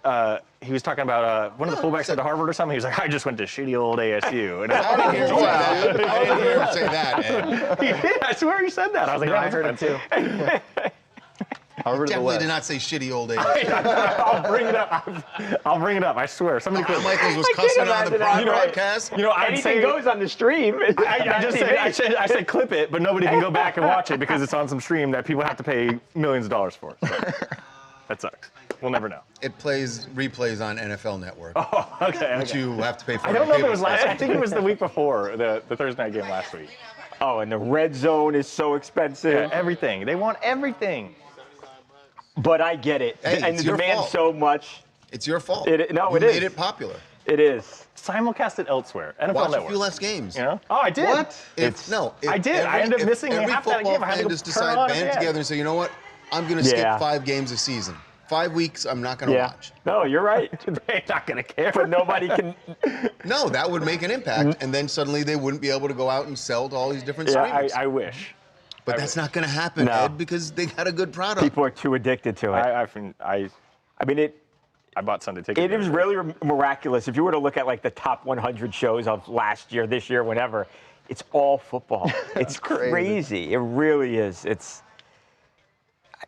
Speaker 3: he was talking about one of the fullbacks at Harvard or something. He was like, I just went to shitty old ASU. And
Speaker 5: I didn't hear him say that. I didn't hear him say that, Ed.
Speaker 3: He did. I swear he said that. I was like, I heard it too.
Speaker 5: Harvard definitely did not say shitty old age.
Speaker 3: I'll bring it up. I'll bring it up. I swear. Somebody
Speaker 5: Al Michaels was cussing on the broadcast.
Speaker 1: Anything goes on the stream.
Speaker 3: I said clip it, but nobody can go back and watch it because it's on some stream that people have to pay millions of dollars for. So. That sucks. We'll never know.
Speaker 5: It replays on NFL Network.
Speaker 3: Oh, okay.
Speaker 5: Which you have to pay for.
Speaker 3: I don't know if it was last. I think it was the week before the Thursday night game last week.
Speaker 1: Oh, and the red zone is so expensive.
Speaker 3: Yeah, everything. They want everything.
Speaker 1: But I get it.
Speaker 5: Hey,
Speaker 1: and the demand so much.
Speaker 5: It's your fault.
Speaker 1: You
Speaker 5: made it popular.
Speaker 1: It is.
Speaker 3: Simulcast it elsewhere. NFL
Speaker 5: Watch
Speaker 3: Network.
Speaker 5: a few less games.
Speaker 3: You know? Oh, I did.
Speaker 5: What? I did.
Speaker 3: I ended up missing half that game. I had to
Speaker 5: just decide, band together and say, you know what? I'm going to skip 5 games a season. 5 weeks, I'm not going to watch.
Speaker 1: No, you're right.
Speaker 3: They're not going to care.
Speaker 1: But nobody can.
Speaker 5: No, that would make an impact, and then suddenly they wouldn't be able to go out and sell to all these different streamers.
Speaker 3: I wish.
Speaker 5: But that's not going to happen, Ed, because they got a good product.
Speaker 1: People are too addicted to it.
Speaker 3: I mean, I bought Sunday tickets.
Speaker 1: It is really miraculous. If you were to look at like the top 100 shows of last year, this year, whatever, it's all football. It's crazy. It really is. It's.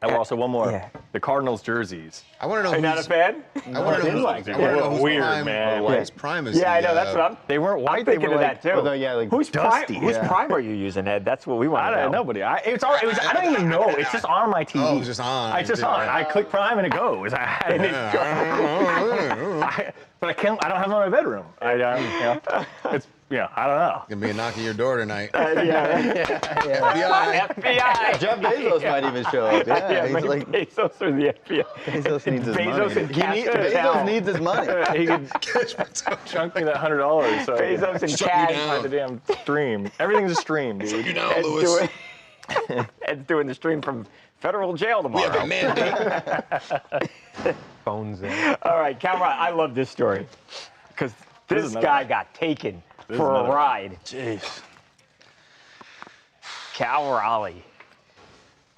Speaker 3: And also one more.
Speaker 1: Yeah.
Speaker 3: The Cardinals jerseys.
Speaker 5: I want to know.
Speaker 1: Are you not a fan?
Speaker 5: I want to know who's
Speaker 3: weird,
Speaker 5: prime,
Speaker 3: man.
Speaker 5: Whose prime is.
Speaker 1: Yeah, I know. That's what I'm.
Speaker 3: They weren't white.
Speaker 1: I'm thinking
Speaker 3: they were
Speaker 1: of
Speaker 3: like,
Speaker 1: that too.
Speaker 4: Although, yeah, like
Speaker 1: Whose
Speaker 4: dusty.
Speaker 1: prime? Whose prime are you using, Ed? That's what we want
Speaker 3: I
Speaker 1: to
Speaker 3: don't
Speaker 1: know.
Speaker 3: know. Nobody. I don't even know. It's just on my TV.
Speaker 5: Oh, it's just on.
Speaker 3: It's just on. I click Prime and it goes. But I can't. I don't have it in my bedroom. It's I don't know.
Speaker 5: Gonna be a knock at your door tonight.
Speaker 1: FBI.
Speaker 4: Jeff Bezos might even show up. Yeah, he's like
Speaker 1: Bezos or the FBI.
Speaker 4: Bezos needs his money.
Speaker 1: Bezos
Speaker 4: needs his money.
Speaker 3: He could chunk me that $100. So
Speaker 1: Bezos and
Speaker 5: Shut
Speaker 1: cash.
Speaker 5: you down.
Speaker 3: the damn stream. Everything's a stream, dude.
Speaker 5: You know, Lewis.
Speaker 1: Ed's doing the stream from federal jail
Speaker 5: We
Speaker 1: tomorrow.
Speaker 5: have a mandate.
Speaker 2: Phones in.
Speaker 1: All right, Cal Raleigh, I love this story because this guy got taken for a ride.
Speaker 3: Jeez.
Speaker 1: Cal Raleigh.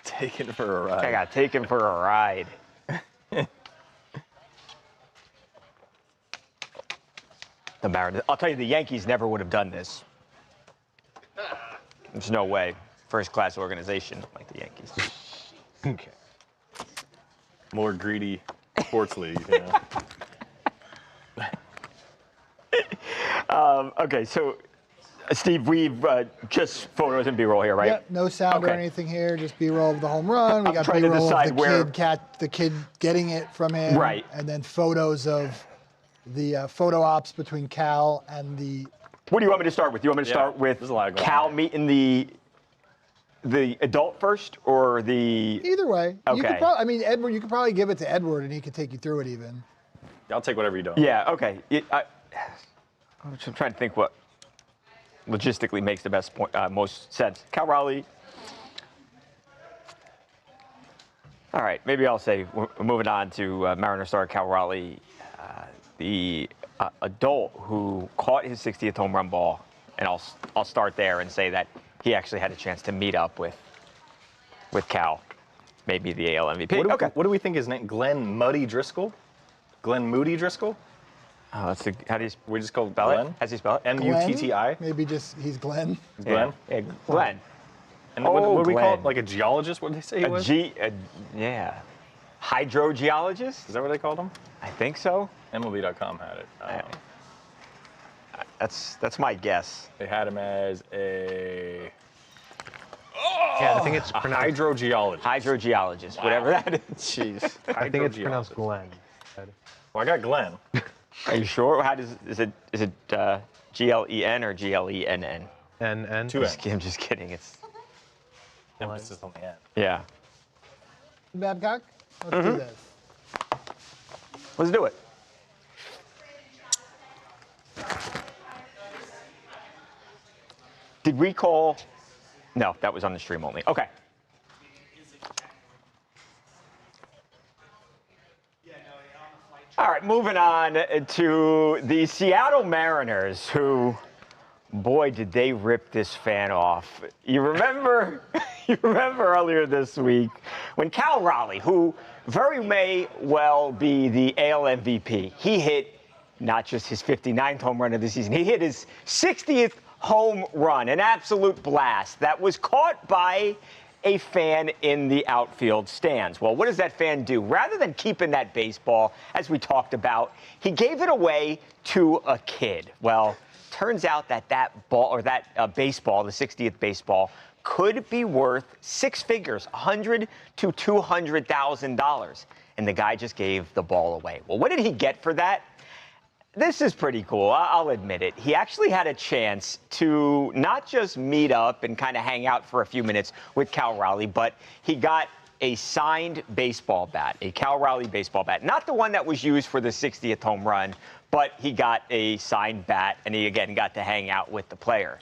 Speaker 3: Taken for a ride.
Speaker 1: I got taken for a ride. The Mariners. I'll tell you, the Yankees never would have done this. There's no way. First-class organization like the Yankees.
Speaker 2: Okay.
Speaker 3: More greedy sports league.
Speaker 1: Okay, so Steve, we've just photos and B-roll here, right?
Speaker 7: Yep, no sound or
Speaker 1: Okay.
Speaker 7: anything here, just B-roll of the home run. We
Speaker 1: I'm
Speaker 7: got
Speaker 1: trying to
Speaker 7: B-roll
Speaker 1: decide
Speaker 7: of the kid getting it from him.
Speaker 1: Right.
Speaker 7: And then photos of the photo ops between Cal and the.
Speaker 1: What do you want me to start with? Do you want me to start with
Speaker 3: there's a lot going
Speaker 1: Cal
Speaker 3: on.
Speaker 1: meeting the adult first or the?
Speaker 7: Either way. You
Speaker 1: Okay.
Speaker 7: could probably, I mean, Edward, you could probably give it to Edward and he could take you through it even.
Speaker 3: I'll take whatever you do.
Speaker 1: Yeah. Okay. I'm just trying to think what logistically makes the most sense. Cal Raleigh. All right. Maybe I'll say we're moving on to Mariner star Cal Raleigh, the adult who caught his 60th home run ball, and I'll start there and say that he actually had a chance to meet up with Cal, maybe the AL MVP.
Speaker 3: What do we think his name? Glenn Muddy Driscoll? Glenn Moody Driscoll?
Speaker 1: Oh, how do you
Speaker 3: We just call it
Speaker 1: spell
Speaker 3: Glenn?
Speaker 1: it? How do you spell it?
Speaker 3: M-U-T-T-I?
Speaker 7: Maybe just he's Glenn.
Speaker 3: Glenn?
Speaker 1: Yeah, Glenn.
Speaker 3: And what do we call it?
Speaker 1: Glenn.
Speaker 3: Like a geologist? What did they say he was?
Speaker 1: Yeah. Hydrogeologist?
Speaker 3: Is that what they called him?
Speaker 1: I think so.
Speaker 3: MLB.com had it.
Speaker 1: That's my guess.
Speaker 3: They had him as a
Speaker 2: Yeah, I think it's pronounced.
Speaker 3: hydrogeologist.
Speaker 1: Hydrogeologist, whatever that is.
Speaker 3: Jeez.
Speaker 2: I think it's pronounced Glenn.
Speaker 3: Well, I got Glenn.
Speaker 1: Are you sure? Is it Glen or Glenn?
Speaker 2: And
Speaker 3: Two N.
Speaker 1: I'm just kidding. It's
Speaker 3: Emphasis on the end.
Speaker 1: yeah.
Speaker 7: Babcock, let's do this.
Speaker 1: Let's do it. Did we call? No, that was on the stream only. Okay. All right, moving on to the Seattle Mariners, who, boy, did they rip this fan off. You remember earlier this week when Cal Raleigh, who very may well be the AL MVP, he hit not just his 59th home run of the season, he hit his 60th home run, an absolute blast that was caught by a fan in the outfield stands. Well, what does that fan do? Rather than keeping that baseball, as we talked about, he gave it away to a kid. Well, turns out that ball, or that baseball, the 60th baseball, could be worth six figures, $100,000 to $200,000. And the guy just gave the ball away. Well, what did he get for that? This is pretty cool, I'll admit it. He actually had a chance to not just meet up and kind of hang out for a few minutes with Cal Raleigh, but he got a signed baseball bat, a Cal Raleigh baseball bat. Not the one that was used for the 60th home run, but he got a signed bat, and he, again, got to hang out with the player.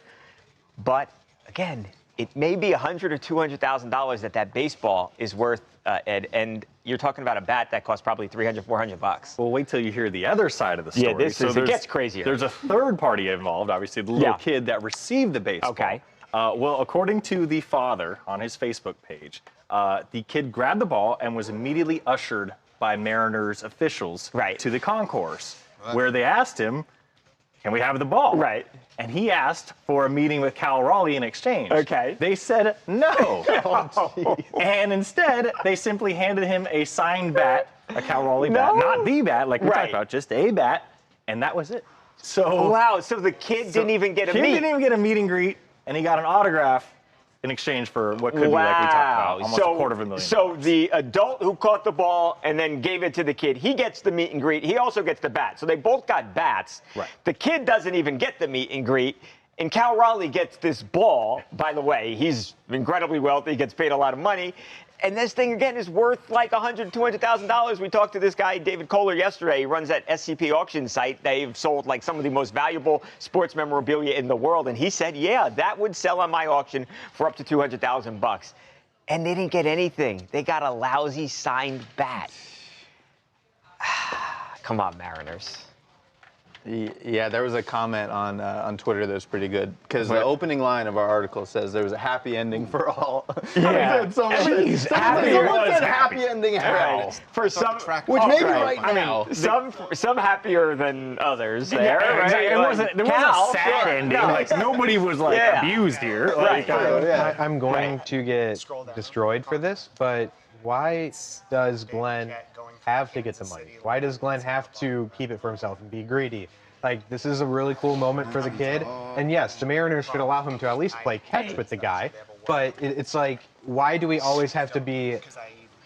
Speaker 1: But, again, it may be $100,000 or $200,000 that baseball is worth, Ed, and you're talking about a bat that costs probably $300, $400.
Speaker 3: Well, wait till you hear the other side of the story.
Speaker 1: Yeah, it gets crazier.
Speaker 3: There's a third party involved, obviously, the little kid that received the baseball.
Speaker 1: Okay.
Speaker 3: Well, according to the father on his Facebook page, the kid grabbed the ball and was immediately ushered by Mariners officials to the concourse, where they asked him, "Can we have the ball?"
Speaker 1: Right.
Speaker 3: And he asked for a meeting with Cal Raleigh in exchange.
Speaker 1: Okay.
Speaker 3: They said no. And instead, they simply handed him a signed bat, a Cal Raleigh bat, not the bat like we talked about, just a bat, and that was it. So
Speaker 1: wow, so the kid didn't even get a meet.
Speaker 3: Kid didn't even get a meet and greet, and he got an autograph in exchange for what could be, like we talked about, almost $250,000.
Speaker 1: So the adult who caught the ball and then gave it to the kid, he gets the meet and greet. He also gets the bat. So they both got bats.
Speaker 3: Right.
Speaker 1: The kid doesn't even get the meet and greet. And Cal Raleigh gets this ball. By the way, he's incredibly wealthy. He gets paid a lot of money. And this thing, again, is worth like $100,000, $200,000. We talked to this guy, David Kohler, yesterday. He runs that SCP auction site. They've sold like some of the most valuable sports memorabilia in the world. And he said, yeah, that would sell on my auction for up to $200,000. And they didn't get anything. They got a lousy signed bat. Come on, Mariners.
Speaker 4: Yeah, there was a comment on Twitter that was pretty good, because the opening line of our article says there was a happy ending for all.
Speaker 1: Yeah.
Speaker 4: Someone said happy ending hell.
Speaker 1: For some,
Speaker 4: which maybe right now.
Speaker 1: Some happier than others. There,
Speaker 3: Yeah,
Speaker 1: right?
Speaker 3: exactly. There wasn't
Speaker 1: Cal,
Speaker 3: a sad ending.
Speaker 1: No.
Speaker 3: Like nobody was like abused here.
Speaker 1: Right.
Speaker 3: Like,
Speaker 2: I'm going to get destroyed for this, but why does Glenn have to get the money? Why does Glenn have to keep it for himself and be greedy? Like, this is a really cool moment for the kid. And yes, the Mariners should allow him to at least play catch with the guy. But it's like, why do we always have to be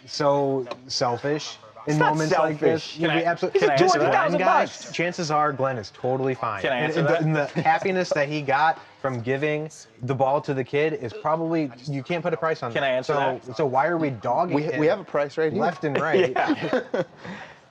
Speaker 2: so selfish in moments like this?
Speaker 3: Can I answer
Speaker 2: Glenn guy, chances are Glenn is totally fine.
Speaker 3: Can I answer that?
Speaker 2: And the happiness that he got from giving the ball to the kid is probably, you can't put a price on that.
Speaker 3: Can I answer that?
Speaker 2: So why are we dogging him
Speaker 4: We have a price right here.
Speaker 2: left and right?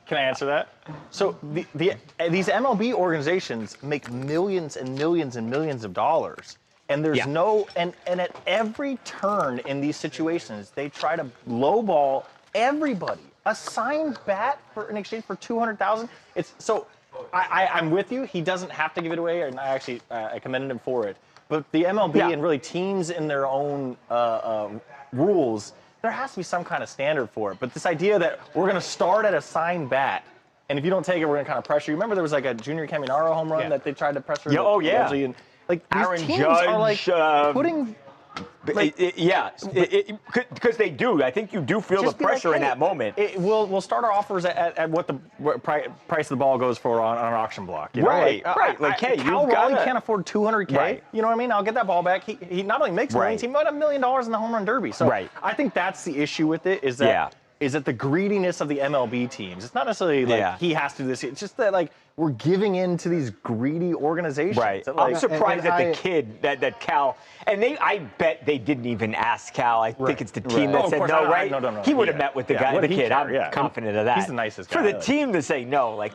Speaker 3: Can I answer that? So these MLB organizations make millions and millions and millions of dollars. And there's and at every turn in these situations, they try to lowball everybody. A signed bat in exchange for $200,000. It's so I'm with you. He doesn't have to give it away, and I commended him for it. But the MLB and really teams in their own rules, there has to be some kind of standard for it. But this idea that we're going to start at a signed bat, and if you don't take it, we're going to kind of pressure you. Remember there was like a Junior Caminero home run that they tried to pressure? And, like,
Speaker 1: Aaron
Speaker 3: these teams
Speaker 1: Judge,
Speaker 3: are like putting...
Speaker 1: because they do. I think you do feel the pressure in that moment.
Speaker 3: We'll start our offers at what the price of the ball goes for on an auction block. You know?
Speaker 1: Right. Like, hey,
Speaker 3: Cal Raleigh can't afford $200K.
Speaker 1: Right.
Speaker 3: You know what I mean? I'll get that ball back. He not only makes millions, he made $1 million in the home run derby. So I think that's the issue with it. Is that the greediness of the MLB teams? It's not necessarily like he has to do this. It's just that like we're giving in to these greedy organizations.
Speaker 1: Right. I'm surprised that the kid that Cal, and I bet they didn't even ask Cal. I think it's the team that said no, right?
Speaker 3: No.
Speaker 1: He would have met with the guy, the kid. I'm confident of that.
Speaker 3: He's the nicest guy.
Speaker 1: For the team to say no, like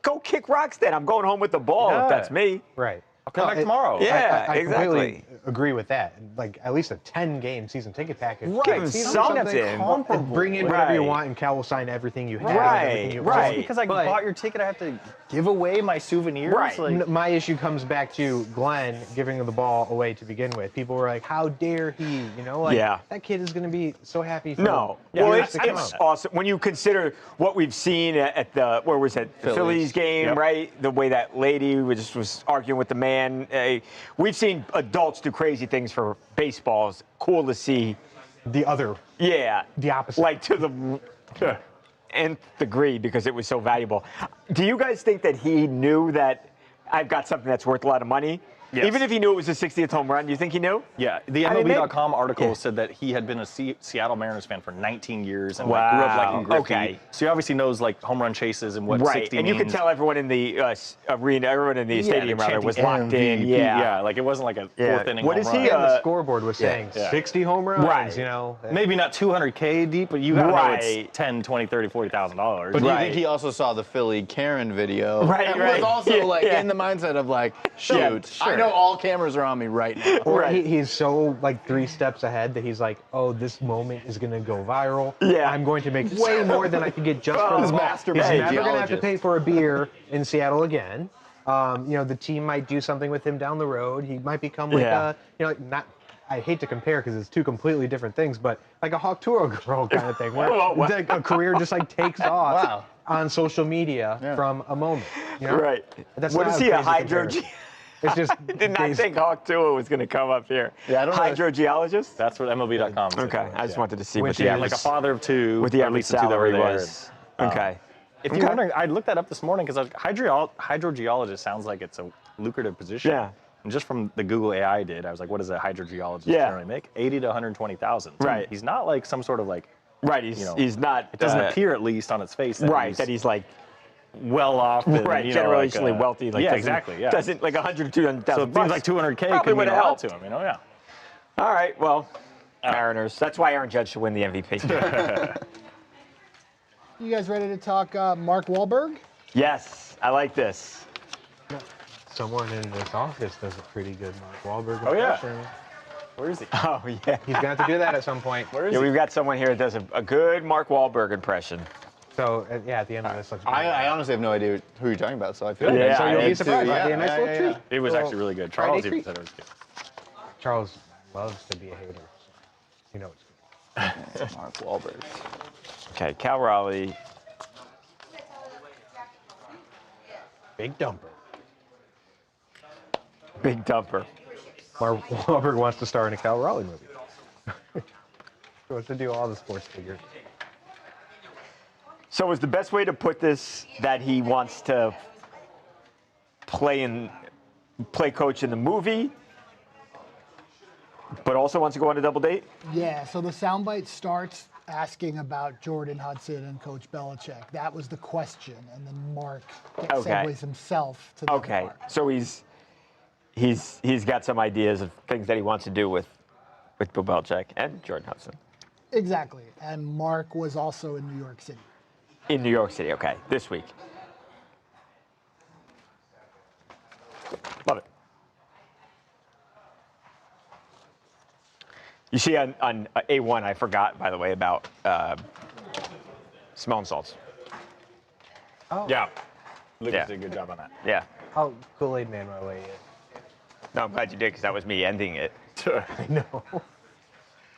Speaker 1: go kick rocks then. I'm going home with the ball if that's me.
Speaker 2: Right.
Speaker 3: I'll come back tomorrow.
Speaker 1: Yeah,
Speaker 2: I
Speaker 1: exactly.
Speaker 2: completely agree with that. Like, at least a 10-game season ticket package.
Speaker 1: Give him something.
Speaker 2: Bring in whatever you want, and Cal will sign everything you have.
Speaker 1: Right.
Speaker 3: Just because I bought your ticket, I have to give away my souvenirs?
Speaker 1: Right.
Speaker 3: Like,
Speaker 2: My issue comes back to Glenn giving the ball away to begin with. People were like, how dare he? You know, like, that kid is going to be so happy for
Speaker 1: well, it's awesome. When you consider what we've seen at the, where was it, the Phillies game, right? The way that lady was arguing with the man. We've seen adults do crazy things for baseballs. Cool to see.
Speaker 2: The other.
Speaker 1: Yeah.
Speaker 2: The opposite.
Speaker 1: Like to the nth degree because it was so valuable. Do you guys think that he knew that I've got something that's worth a lot of money? Yes. Even if he knew it was his 60th home run, do you think he knew?
Speaker 3: Yeah. The MLB.com article said that he had been a Seattle Mariners fan for 19 years and grew up liking Griffey.
Speaker 1: Okay.
Speaker 3: So he obviously knows like home run chases and what 60
Speaker 1: and
Speaker 3: means.
Speaker 1: you could tell everyone in the arena, everyone in the stadium rather, was locked in.
Speaker 3: Yeah, like it wasn't like a fourth inning
Speaker 1: what
Speaker 3: home
Speaker 1: is
Speaker 3: run.
Speaker 1: he?
Speaker 2: The scoreboard was saying 60 home runs, you know.
Speaker 3: Maybe not $200K deep, but you got to know it's $10, $20, $30, $40,000.
Speaker 4: But do you think he also saw the Philly Karen video?
Speaker 1: Right.
Speaker 4: And was also like in the mindset of like, shoot, I know all cameras are on me right now.
Speaker 2: Or he's so like 3 steps ahead that he's like, oh, this moment is going to go viral.
Speaker 1: Yeah.
Speaker 2: I'm going to make way more than I could get just from the ball. He's
Speaker 4: master
Speaker 2: never going to have to
Speaker 4: geologist.
Speaker 2: pay for a beer in Seattle again. The team might do something with him down the road. He might become like not. I hate to compare because it's two completely different things, but like a Hawk Tuah girl kind of thing, where like a career just like takes off on social media from a moment.
Speaker 1: Right.
Speaker 2: That's
Speaker 1: what is he, a hydro?
Speaker 2: It's just.
Speaker 1: I did not think Hawk Tuah was going to come up here.
Speaker 3: Yeah, I don't know.
Speaker 1: Hydrogeologist?
Speaker 3: That's what MLB.com said.
Speaker 1: Okay, I just wanted to see
Speaker 3: what
Speaker 1: the
Speaker 3: like a father of two,
Speaker 1: what the
Speaker 3: at least the two that were
Speaker 1: salary
Speaker 3: there.
Speaker 1: was. Okay.
Speaker 3: If you're wondering, I looked that up this morning because hydrogeologist sounds like it's a lucrative position.
Speaker 1: Yeah.
Speaker 3: And just from the Google AI did, I was like, what does a hydrogeologist generally make? 80 to 120,000.
Speaker 1: Right.
Speaker 3: He's not like some sort of like.
Speaker 1: Right. He's not.
Speaker 3: It doesn't appear, at least on its face, that
Speaker 1: he's like
Speaker 3: well off. And,
Speaker 1: generationally wealthy. Like
Speaker 3: exactly. Yeah.
Speaker 1: Doesn't like 100 to 200,000.
Speaker 3: So it seems like 200K
Speaker 1: probably
Speaker 3: would
Speaker 1: have
Speaker 3: help
Speaker 1: helped
Speaker 3: to him. Yeah.
Speaker 1: All right. Well, Mariners. That's why Aaron Judge should win the MVP.
Speaker 7: You guys ready to talk Mark Wahlberg?
Speaker 1: Yes, I like this.
Speaker 2: Someone in this office does a pretty good Mark Wahlberg
Speaker 3: impression.
Speaker 2: impression.
Speaker 3: Where is he?
Speaker 1: Oh, yeah.
Speaker 2: He's going to have to do that at some point.
Speaker 3: Where is he?
Speaker 1: We've got someone here that does a good Mark Wahlberg impression.
Speaker 2: So, at the end of this,
Speaker 4: I honestly have no idea who you're talking about, so I feel like
Speaker 2: so you'll be surprised. It'll be a nice little treat.
Speaker 3: It was actually really good. Charles even said it was good.
Speaker 2: Charles loves to be a hater. You know it's good.
Speaker 4: Mark Wahlberg.
Speaker 1: Okay, Cal Raleigh.
Speaker 2: Big dumper.
Speaker 1: Big dumper.
Speaker 2: Mark Wahlberg wants to star in a Cal Raleigh movie. He wants to do all the sports figures.
Speaker 1: So is the best way to put this that he wants to play coach in the movie, but also wants to go on a double date?
Speaker 7: Yeah, so the soundbite starts asking about Jordan Hudson and Coach Belichick. That was the question, and then Mark segues himself to the part.
Speaker 1: So he's got some ideas of things that he wants to do with Bill Belichick and Jordan Hudson.
Speaker 7: Exactly, and Mark was also in New York City.
Speaker 1: In New York City, okay, this week. Love it. You see on A1, I forgot, by the way, about smelling salts.
Speaker 2: Oh.
Speaker 1: Yeah.
Speaker 3: Lucas did a good job on that.
Speaker 1: Yeah.
Speaker 2: Oh, Kool-Aid Man my way in.
Speaker 1: No, I'm glad you did, because that was me ending it.
Speaker 2: I know.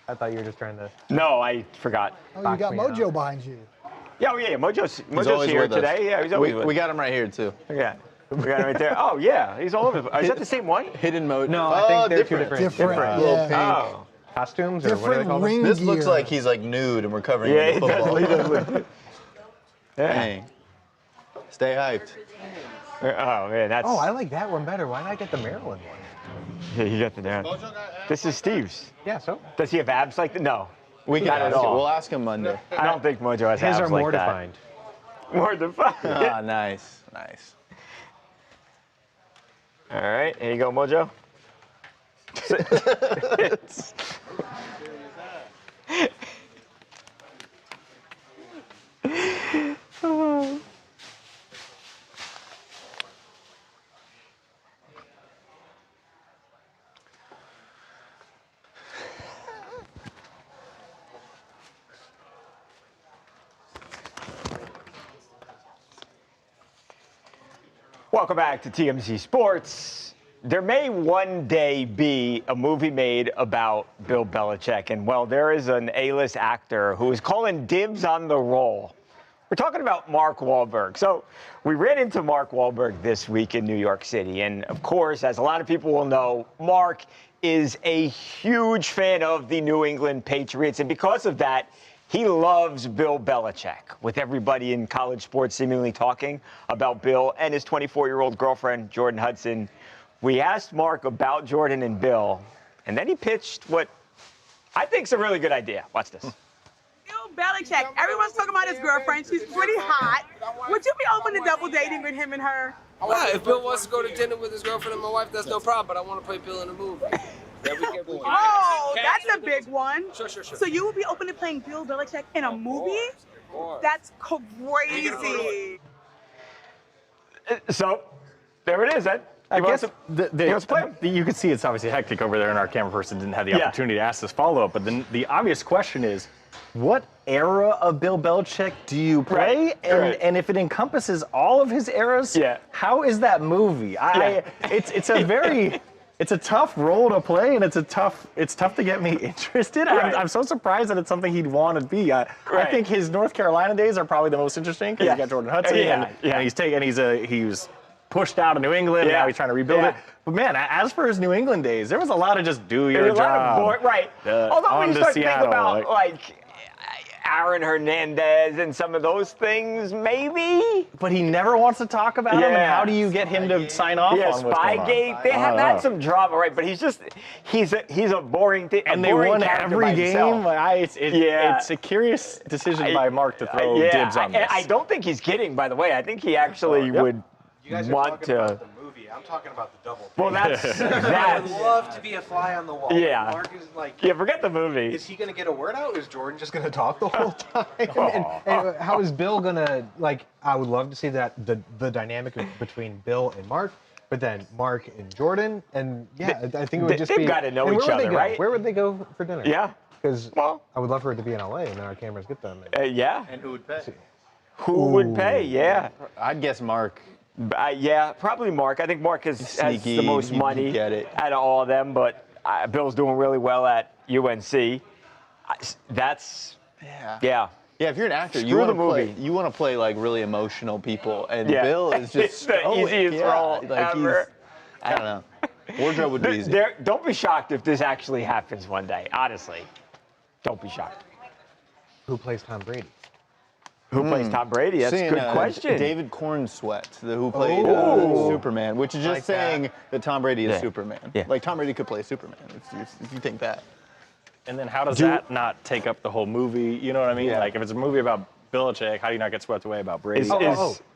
Speaker 2: I thought you were just trying to.
Speaker 1: No, I forgot.
Speaker 7: Oh, you got Mojo behind you.
Speaker 1: Yeah, Mojo's
Speaker 4: always
Speaker 1: here
Speaker 4: with us.
Speaker 1: today. Yeah, he's always with us.
Speaker 4: We got him right here, too.
Speaker 1: Yeah. We got him right there. Oh, yeah, he's all over the place. Is that the same one?
Speaker 4: Hidden mode.
Speaker 2: No, I think they're two different.
Speaker 7: Different.
Speaker 4: Little
Speaker 7: Yeah.
Speaker 4: pink.
Speaker 1: Oh.
Speaker 2: Costumes, or what do they call them?
Speaker 4: This looks like he's like nude and we're covering
Speaker 1: Yeah,
Speaker 4: him in football.
Speaker 1: he does look. Yeah.
Speaker 4: Dang. Stay hyped.
Speaker 1: Oh, man, that's.
Speaker 2: Oh, I like that one better. Why not get the Maryland one?
Speaker 1: Yeah, you got the down. This is Steve's.
Speaker 2: Yeah, so?
Speaker 1: Does he have abs like that? No.
Speaker 4: We can
Speaker 1: Not at
Speaker 4: ask him.
Speaker 1: all.
Speaker 4: We'll ask him Monday.
Speaker 1: I don't think Mojo has
Speaker 2: His
Speaker 1: abs
Speaker 2: are
Speaker 1: like
Speaker 2: more
Speaker 1: that.
Speaker 2: defined.
Speaker 1: More defined.
Speaker 4: Ah, nice. Nice.
Speaker 1: All right, here you go, Mojo. Welcome back to TMZ Sports. There may one day be a movie made about Bill Belichick, and well, there is an A-list actor who is calling dibs on the role. We're talking about Mark Wahlberg. So we ran into Mark Wahlberg this week in New York City, and of course, as a lot of people will know, Mark is a huge fan of the New England Patriots, and because of that, he loves Bill Belichick, with everybody in college sports seemingly talking about Bill and his 24-year-old girlfriend, Jordan Hudson. We asked Mark about Jordan and Bill, and then he pitched what I think is a really good idea. Watch this.
Speaker 8: Bill Belichick, everyone's talking about his girlfriend. She's pretty hot. Would you be open to double dating with him and her?
Speaker 12: Yeah, if Bill wants to go to dinner with his girlfriend and my wife, that's no problem, but I want to play Bill in a movie.
Speaker 8: Oh, that's a big one.
Speaker 12: Sure.
Speaker 8: So you would be open to playing Bill Belichick in a movie? That's crazy.
Speaker 1: So there it is.
Speaker 3: I guess you could see it's obviously hectic over there, and our camera person didn't have the opportunity to ask this follow-up. But then the obvious question is, what era of Bill Belichick do you play? And if it encompasses all of his eras, how is that movie? It's a tough role to play, and it's tough to get me interested. I'm so surprised that it's something he'd want to be. I think his North Carolina days are probably the most interesting because you got Jordan Hudson, and he was pushed out of New England. Now he's trying to rebuild it. But man, as for his New England days, there was a lot of just do your job.
Speaker 1: Although when you start to think about like Aaron Hernandez and some of those things, maybe.
Speaker 3: But he never wants to talk about him. And how do you get him to sign off on what's going on?
Speaker 1: Spygate. They have had some drama, right? But he's a boring thing.
Speaker 3: And they won every game. It's a curious decision by Mark to throw dibs on this.
Speaker 1: I don't think he's kidding, by the way. I think he actually would want to.
Speaker 2: I'm talking about the double.
Speaker 1: Well, that's
Speaker 2: I would love to be a fly on the wall.
Speaker 1: Yeah.
Speaker 2: Mark is like.
Speaker 1: Yeah, forget the movie.
Speaker 2: Is he going to get a word out? Is Jordan just going to talk the whole time? and how is Bill going to like? I would love to see that the dynamic between Bill and Mark, but then Mark and Jordan, and I think it would just be.
Speaker 1: They've got to know each other, right?
Speaker 2: Where would they go for dinner?
Speaker 1: Yeah.
Speaker 2: Because I would love for it to be in LA, and then our cameras get them.
Speaker 4: And who would pay?
Speaker 1: Who would pay? Yeah.
Speaker 4: I'd guess Mark.
Speaker 1: Probably Mark. I think Mark has the most money out of all of them, but Bill's doing really well at UNC. That's
Speaker 4: Yeah, if you're an actor, you want to play like really emotional people, and Bill is just
Speaker 1: the easiest role ever.
Speaker 4: I don't know. Wardrobe would be easy.
Speaker 1: Don't be shocked if this actually happens one day. Honestly, don't be shocked.
Speaker 2: Who plays Tom Brady?
Speaker 1: Who plays Tom Brady? That's a good question.
Speaker 4: David Cornsweet, who played Superman, which is just saying that Tom Brady is Superman. Like Tom Brady could play Superman if you think that.
Speaker 3: And then how does that not take up the whole movie? You know what I mean? Like if it's a movie about Belichick, how do you not get swept away about Brady?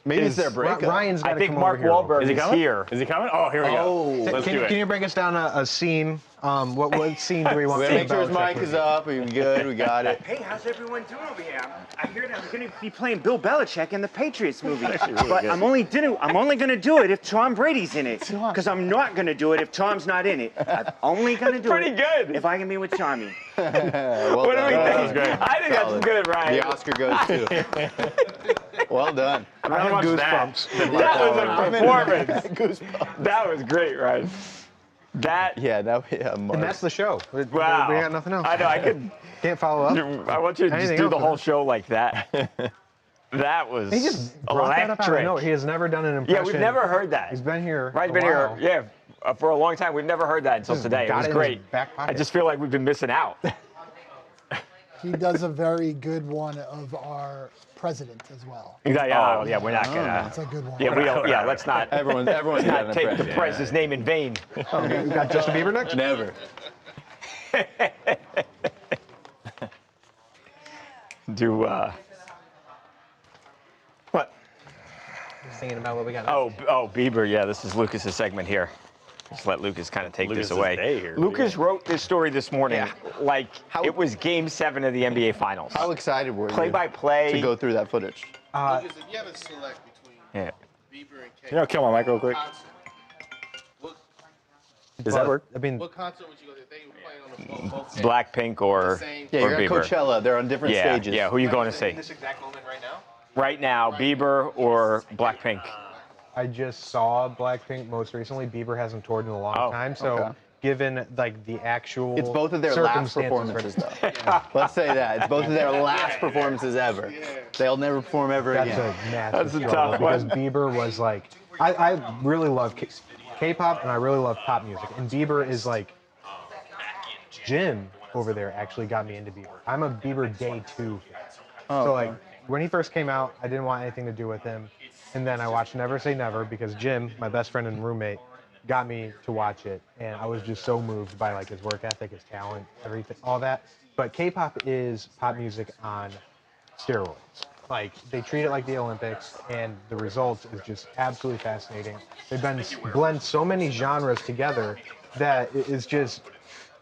Speaker 4: Maybe it's their breakup.
Speaker 2: Ryan's got to come
Speaker 1: Mark
Speaker 2: over here.
Speaker 1: Wahlberg
Speaker 3: is coming?
Speaker 1: here.
Speaker 3: Is he coming? Oh, here we go. Let's do it.
Speaker 2: Can you break us down a scene? What scene do we want?
Speaker 4: Make sure his mic is up. Are you good? We got it.
Speaker 13: Hey, how's everyone doing over here? I hear that I'm going to be playing Bill Belichick in the Patriots movie, but I'm only going to do it if Tom Brady's in it, because I'm not going to do it if Tom's not in it. I'm only going to do it if I can be with Tommy.
Speaker 1: What do we think? I think that's good, Ryan.
Speaker 4: The Oscar goes too. Well done.
Speaker 2: I have goosebumps.
Speaker 1: That was a performance.
Speaker 4: Goosebumps.
Speaker 1: That was great, Ryan.
Speaker 4: Mark.
Speaker 2: And that's the show.
Speaker 1: Wow.
Speaker 2: We got nothing else.
Speaker 1: I know.
Speaker 2: Can't follow up.
Speaker 1: I want you to just do the whole show like that. That was
Speaker 2: He just brought that up out of nowhere. He has never done an impression.
Speaker 1: Yeah, we've never heard that.
Speaker 2: He's been here.
Speaker 1: Ryan's been here. Yeah, for a long time. We've never heard that until today. It was great. I just feel like we've been missing out.
Speaker 7: He does a very good one of our president as well.
Speaker 1: We're not gonna.
Speaker 7: That's a good one.
Speaker 1: Yeah, we don't. Yeah, let's not.
Speaker 4: Everyone's
Speaker 1: not take the president's name in vain.
Speaker 2: We got Justin Bieber next.
Speaker 4: Never.
Speaker 1: What?
Speaker 2: Just thinking about what we got.
Speaker 1: Oh, Bieber. Yeah, this is Lucas's segment here. Just let Lucas kind of take this away. Lucas wrote this story this morning like it was Game 7 of the NBA Finals.
Speaker 4: How excited were you?
Speaker 1: Play-by-play.
Speaker 4: To go through that footage.
Speaker 5: Lucas, if you had to select between Bieber and K.
Speaker 3: Kill my mic real quick. Does that work?
Speaker 5: I mean, what concert would you go to? They were playing on the both
Speaker 1: Blackpink or
Speaker 4: you're at
Speaker 1: Bieber.
Speaker 4: Coachella. They're on different stages.
Speaker 1: Yeah, who are you going to see?
Speaker 2: This exact moment right now?
Speaker 1: Right now, Bieber or Blackpink?
Speaker 2: I just saw Blackpink most recently. Bieber hasn't toured in a long time, so given like the actual
Speaker 4: it's both of their last performances, though. Let's say that it's both of their last performances ever. They'll never perform ever again.
Speaker 2: That's a tough one. Because Bieber was like, I really love K-pop and I really love pop music, and Bieber is like, Jim over there actually got me into Bieber. I'm a Bieber day 2 fan. So like when he first came out, I didn't want anything to do with him. And then I watched Never Say Never because Jim, my best friend and roommate, got me to watch it. And I was just so moved by like his work ethic, his talent, everything, all that. But K-pop is pop music on steroids. Like they treat it like the Olympics, and the results is just absolutely fascinating. They've blend so many genres together that it is just,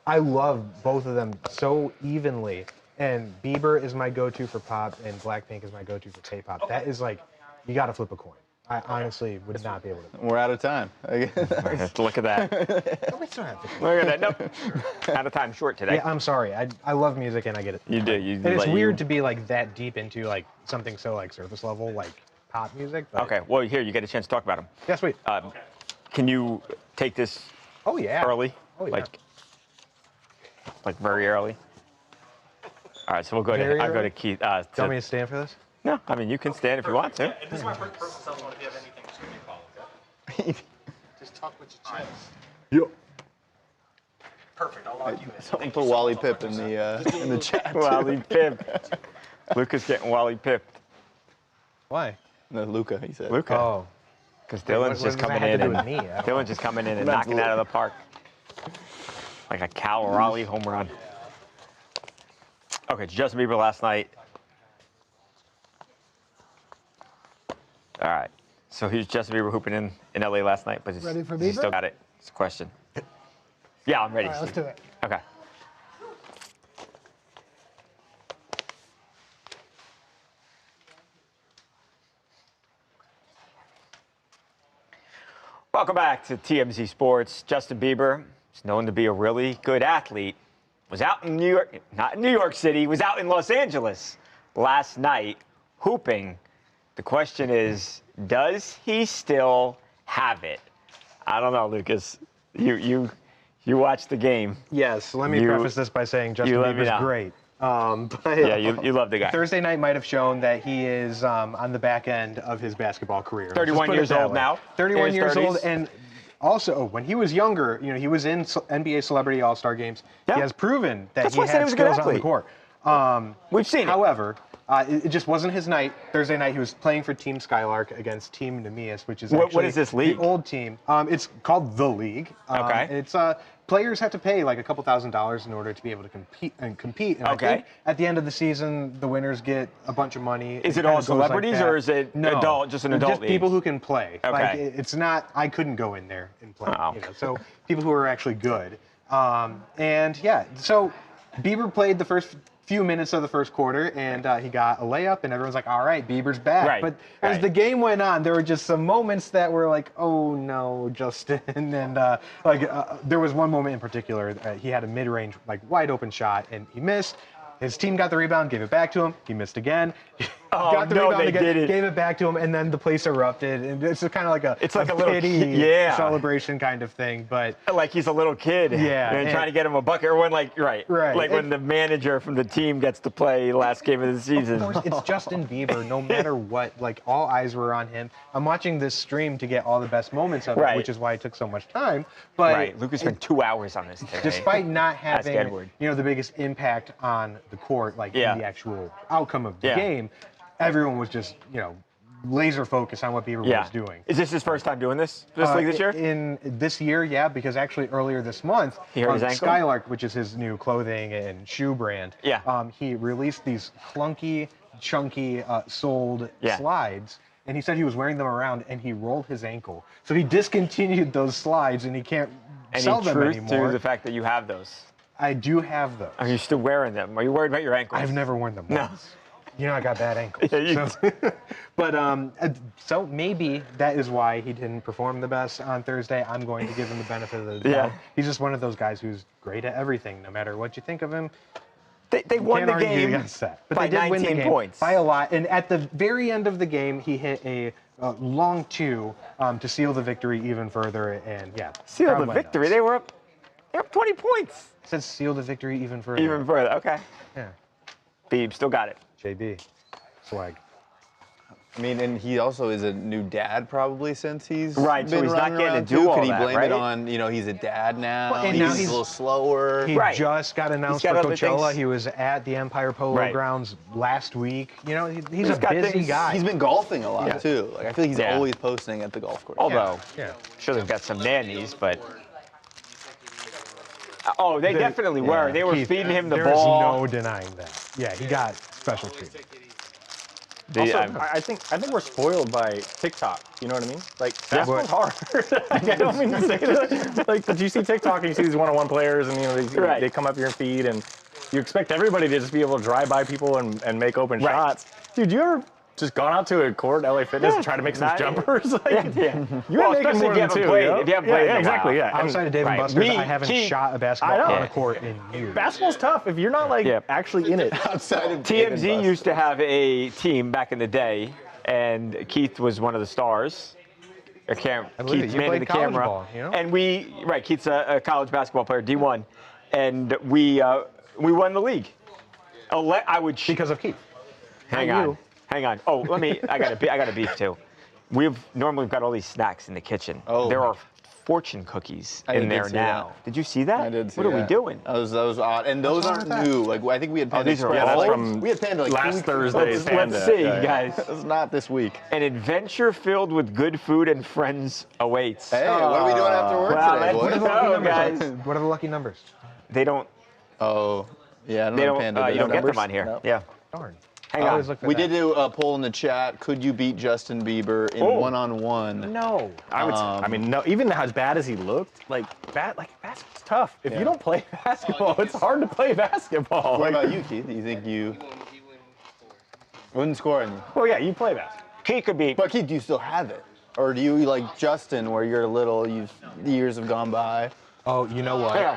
Speaker 2: I love both of them so evenly. And Bieber is my go-to for pop, and Blackpink is my go-to for K-pop. That is like, you got to flip a coin. I honestly would not be able to.
Speaker 4: We're out of time.
Speaker 1: Look at that.
Speaker 2: We still have to.
Speaker 1: Look at that. Nope. Out of time short today.
Speaker 2: Yeah, I'm sorry. I love music and I get it.
Speaker 1: You do.
Speaker 2: And it's weird to be like that deep into like something so like surface level, like pop music. But...
Speaker 1: Okay. Well, here you get a chance to talk about them.
Speaker 2: Yeah, sweet.
Speaker 1: Can you take this?
Speaker 2: Oh yeah.
Speaker 1: Early.
Speaker 2: Oh yeah.
Speaker 1: Like very early. All right. So we'll go to. I'll go to Keith.
Speaker 2: Do you want me to stand for this?
Speaker 1: No. I mean, you can stand if you want to.
Speaker 3: This is my personal cell phone. If you have anything, just give me a call. Okay?
Speaker 11: Just talk with your chest.
Speaker 2: Yep.
Speaker 3: Perfect. I'll lock you in.
Speaker 4: Someone put Wally Pip in the chat.
Speaker 1: Wally Pip. Luca's getting Wally pipped.
Speaker 2: Why?
Speaker 4: No, Luca, he said.
Speaker 1: Luca.
Speaker 2: Oh.
Speaker 1: Because Dylan's just coming in and Dylan's just coming in and knocking it out of the park. Like a Cal Raleigh home run. Okay, Justin Bieber last night. All right. So here's Justin Bieber hooping in LA last night, but
Speaker 7: Ready for
Speaker 1: he
Speaker 7: Bieber?
Speaker 1: still got it. It's a question. Yeah, I'm ready.
Speaker 7: All right, let's do it.
Speaker 1: Okay. Welcome back to TMZ Sports. Justin Bieber is known to be a really good athlete. Was out in New York, not in New York City, was out in Los Angeles last night hooping. The question is, does he still have it? I don't know, Lucas. You watched the game.
Speaker 2: Yes. Let me preface this by saying Justin Bieber's great. But
Speaker 1: yeah, you love the guy.
Speaker 2: Thursday night might have shown that he is on the back end of his basketball career.
Speaker 1: 31 years old now.
Speaker 2: 31 years old, and also when he was younger, he was in NBA Celebrity All-Star games.
Speaker 1: Yeah.
Speaker 2: He has proven that
Speaker 1: That's
Speaker 2: he
Speaker 1: why I said
Speaker 2: had
Speaker 1: he was a good
Speaker 2: skills on the
Speaker 1: athlete.
Speaker 2: court.
Speaker 1: We've seen it.
Speaker 2: However, it just wasn't his night. Thursday night, he was playing for Team Skylark against Team Nemeas, which is
Speaker 1: what is this league?
Speaker 2: The old team. It's called The League.
Speaker 1: Okay.
Speaker 2: It's players have to pay like a couple $1,000s in order to be able to compete. And I think at the end of the season, the winners get a bunch of money.
Speaker 1: Is it all celebrities or is it adult, just an adult
Speaker 2: just
Speaker 1: league?
Speaker 2: people who can play.
Speaker 1: Okay.
Speaker 2: Like, it's not. I couldn't go in there and play.
Speaker 1: Oh.
Speaker 2: So people who are actually good. And yeah, so Bieber played the first few minutes of the first quarter, and he got a layup, and everyone's like, all right, Bieber's back.
Speaker 1: Right,
Speaker 2: but as the game went on, there were just some moments that were like, oh no, Justin. And there was one moment in particular, he had a mid-range, like wide open shot, and he missed. His team got the rebound, gave it back to him. He missed again. Got the rebound again, gave it back to him, and then the place erupted. And it's kind of like a pity celebration kind of thing. But
Speaker 1: like he's a little kid.
Speaker 2: Yeah.
Speaker 1: And trying to get him a bucket, or when like when the manager from the team gets to play last game of the season.
Speaker 2: Of course, it's Justin Bieber. No matter what, like all eyes were on him. I'm watching this stream to get all the best moments of it, which is why it took so much time. But
Speaker 1: Lucas spent 2 hours on this today.
Speaker 2: Despite not having the biggest impact on the court, like in the actual outcome of the game, everyone was just laser focused on what Bieber was doing.
Speaker 1: Is this his first time doing this league this year?
Speaker 2: In this year, yeah, because actually earlier this month,
Speaker 1: he hurt his ankle?
Speaker 2: Skylark, which is his new clothing and shoe brand, he released these clunky, chunky, soled slides. And he said he was wearing them around, and he rolled his ankle. So he discontinued those slides, and he can't sell them anymore.
Speaker 1: To the fact that you have those.
Speaker 2: I do have those.
Speaker 1: Are you still wearing them? Are you worried about your ankles?
Speaker 2: I've never worn them once. I got bad ankles. So maybe that is why he didn't perform the best on Thursday. I'm going to give him the benefit of the doubt. He's just one of those guys who's great at everything, no matter what you think of him.
Speaker 1: They won the game
Speaker 2: but
Speaker 1: by
Speaker 2: they did
Speaker 1: 19
Speaker 2: win the game
Speaker 1: points.
Speaker 2: By a lot. And at the very end of the game, he hit a long two to seal the victory even further. And
Speaker 1: seal the victory? They were up 20 points.
Speaker 2: It says seal the victory even further.
Speaker 1: Even further, okay.
Speaker 2: Yeah.
Speaker 1: Beeb still got it.
Speaker 2: JB. Swag.
Speaker 4: I mean, and he also is a new dad probably since he's
Speaker 1: so he's not getting to do all
Speaker 4: Could he
Speaker 1: that,
Speaker 4: blame it on, he's a dad now?
Speaker 2: Well, and
Speaker 4: he's
Speaker 2: now
Speaker 4: a little slower.
Speaker 2: He just got announced for Coachella. He was at the Empire Polo Grounds last week. He's a busy guy.
Speaker 4: He's been golfing a lot too. Like I feel like he's always posting at the golf course.
Speaker 1: Although, sure they've got some nannies, but they definitely were. They were feeding him the ball.
Speaker 2: There's no denying that. Yeah, he got special treatment.
Speaker 3: I think we're spoiled by TikTok. You know what I mean? Like basketball's hard. I don't mean to say that. Like, did you see TikTok and you see these one-on-one players and they come up your feed and you expect everybody to just be able to drive by people and make open shots. Dude, you ever just gone out to a court, LA Fitness, and tried to make some jumpers? Like,
Speaker 1: Well, especially if you haven't played. If you haven't played in a while.
Speaker 3: Exactly. Yeah.
Speaker 2: Outside of Dave and Buster's, I haven't shot a basketball on a court in years.
Speaker 3: Basketball's tough if you're not actually in it.
Speaker 4: Outside of
Speaker 1: TMZ used to have a team back in the day, and Keith was one of the stars. Keith's manning the camera.
Speaker 2: Ball, you know?
Speaker 1: And Keith's a college basketball player, D1, and we won the league.
Speaker 2: Because of Keith.
Speaker 1: Hang on. Oh, I got a beef too. We've got all these snacks in the kitchen.
Speaker 4: Oh.
Speaker 1: There are fortune cookies in there now. Did you see that?
Speaker 4: I did see
Speaker 1: What are we doing?
Speaker 4: That was odd. And those aren't new. Like, I think we had Panda
Speaker 1: these are
Speaker 4: Express.
Speaker 1: old?
Speaker 3: That's from
Speaker 4: We had Panda like
Speaker 3: last
Speaker 4: 2 weeks
Speaker 3: Thursday's
Speaker 4: ago.
Speaker 1: Let's see, guys.
Speaker 4: It's not this week.
Speaker 1: An adventure filled with good food and friends awaits.
Speaker 4: Hey, what are we doing after work today, boys?
Speaker 1: Guys.
Speaker 2: What are the lucky numbers?
Speaker 1: They don't.
Speaker 4: Oh, yeah, I don't know Panda.
Speaker 1: You don't get them on here.
Speaker 4: No.
Speaker 1: Yeah.
Speaker 2: Darn.
Speaker 1: Hang on.
Speaker 4: We did do a poll in the chat. Could you beat Justin Bieber in one-on-one?
Speaker 2: No.
Speaker 3: I would. I mean, no. Even as bad as he looked, basketball's tough. If you don't play basketball, it's hard to play basketball.
Speaker 4: What about you, Keith? Do you think you wouldn't score any?
Speaker 3: Well, yeah, you play basketball.
Speaker 1: Keith could be.
Speaker 4: But Keith, do you still have it, or do you like Justin, where you're little, the years have gone by?
Speaker 2: Oh, you know what?
Speaker 1: Yeah.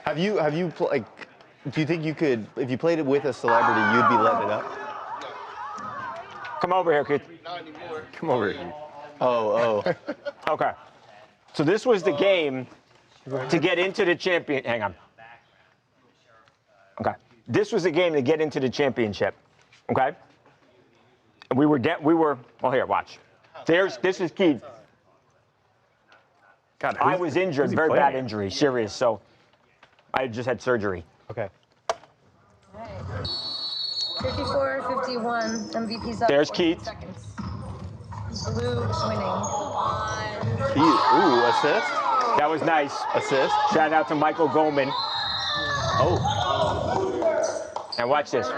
Speaker 4: Have you like? Do you think you could, if you played it with a celebrity, you'd be letting it up?
Speaker 1: Come over here, Keith.
Speaker 12: Not anymore.
Speaker 3: Come over here.
Speaker 4: Oh.
Speaker 1: Okay. So this was the game to get into the champion. Hang on. Okay. This was the game to get into the championship. Okay. And we were. Well, here, watch. This is Keith.
Speaker 3: God,
Speaker 1: I was injured, very bad injury, serious. So I just had surgery.
Speaker 2: Okay.
Speaker 14: 54-51, MVP's up.
Speaker 1: There's Keith.
Speaker 14: Seconds. Blue winning.
Speaker 4: Ooh, assist?
Speaker 1: That was nice.
Speaker 4: Assist?
Speaker 1: Shout out to Michael Goldman.
Speaker 4: Oh.
Speaker 1: And watch this.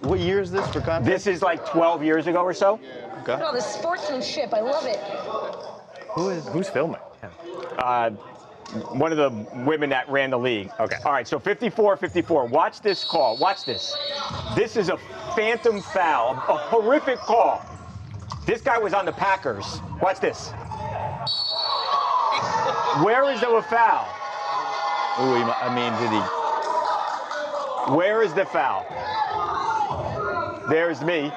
Speaker 4: What year is this for context?
Speaker 1: This is like 12 years ago or so.
Speaker 14: Look at all this sportsmanship. I love it.
Speaker 3: Who's filming?
Speaker 1: One of the women that ran the league.
Speaker 3: Okay.
Speaker 1: All right, so 54-54. Watch this call. Watch this. This is a phantom foul, a horrific call. This guy was on the Packers. Watch this. Where is the foul?
Speaker 4: Ooh, did he?
Speaker 1: Where is the foul? There's me.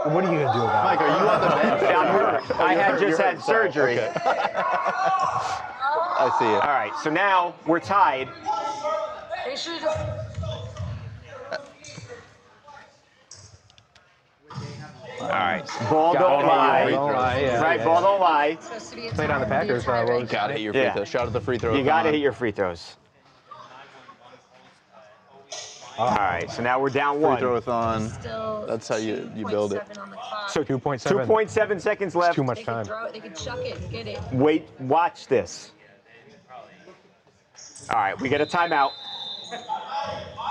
Speaker 2: What are you going to do about
Speaker 4: Mike, are you on the bench?
Speaker 1: I'm hurt. I had just had surgery.
Speaker 4: Okay. I see it.
Speaker 1: All right, so now we're tied.
Speaker 14: They should just...
Speaker 1: All right, ball don't lie. Right, ball don't lie.
Speaker 2: Played on the Packers.
Speaker 4: You gotta hit your free throws. Shout out the free throws.
Speaker 1: You gotta hit your free throws. All right, so now we're down one.
Speaker 4: Free throw-a-thon. That's how you build it.
Speaker 1: So 2.7 seconds left.
Speaker 2: It's too much time.
Speaker 14: They could chuck it and get it.
Speaker 1: Wait, watch this. All right, we get a timeout.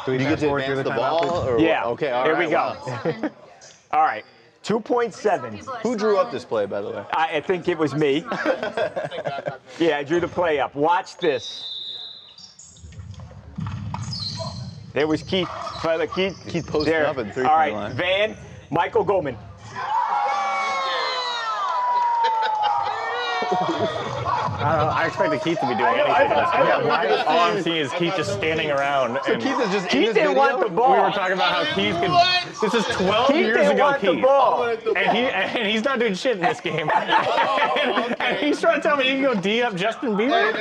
Speaker 2: Do we
Speaker 4: you get to advance the ball? Or
Speaker 1: yeah.
Speaker 4: Okay, all
Speaker 1: here
Speaker 4: right.
Speaker 1: we go.
Speaker 4: Wow.
Speaker 1: All right, 2.7.
Speaker 4: Who drew up this play, by the way?
Speaker 1: I think it was me. Yeah, I drew the play up. Watch this. There was Keith.
Speaker 4: Keith posting up at 3-point
Speaker 1: All right,
Speaker 4: line.
Speaker 1: Van, Michael Goldman.
Speaker 3: I don't know. I expected Keith to be doing anything. All I'm seeing is Keith just standing around.
Speaker 4: So Keith is just
Speaker 1: Keith didn't want the ball.
Speaker 3: We were talking about how Keith could. This is 12
Speaker 1: Keith
Speaker 3: years
Speaker 1: didn't
Speaker 3: ago,
Speaker 1: want the
Speaker 3: Keith.
Speaker 1: ball.
Speaker 3: And he's not doing shit in this game. And he's trying to tell me he can go D up Justin Bieber.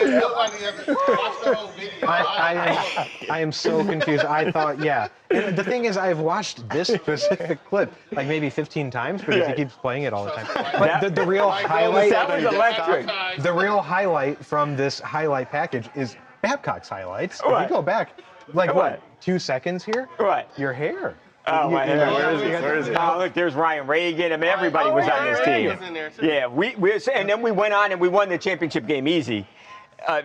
Speaker 2: I am so confused. I thought, yeah. And the thing is, I've watched this specific clip like maybe 15 times because he keeps playing it all the time. But the real highlight.
Speaker 1: That was electric.
Speaker 2: The real highlight from this highlight package is Babcock's highlights. If you go back, like what, 2 seconds here?
Speaker 1: What?
Speaker 2: Your hair.
Speaker 1: Oh, my hair. Where is it? Oh, look, there's Ryan Reagan. I mean, everybody was on this team. Yeah, and then we went on and we won the championship game easy.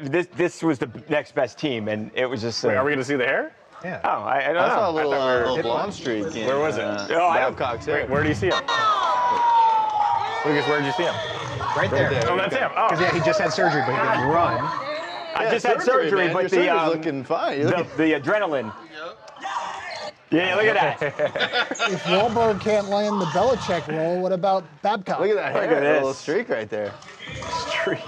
Speaker 1: This was the next best team, and it was just.
Speaker 3: Wait, are we going to see the hair?
Speaker 2: Yeah.
Speaker 1: Oh, I don't know.
Speaker 4: I saw a little blonde streak.
Speaker 3: Where was it?
Speaker 4: Babcock's hair.
Speaker 3: Where do you see him? Lucas, where did you see him?
Speaker 2: Right there.
Speaker 3: Oh, that's him. Oh.
Speaker 2: Because he just had surgery, but he didn't run.
Speaker 1: I just had surgery, but
Speaker 4: your surgery's looking fine.
Speaker 1: the adrenaline. Yeah, look at that.
Speaker 7: If Wahlberg can't land the Belichick role, what about Babcock?
Speaker 4: Look at that.
Speaker 1: Look at this.
Speaker 4: Little streak right there.
Speaker 1: Streak.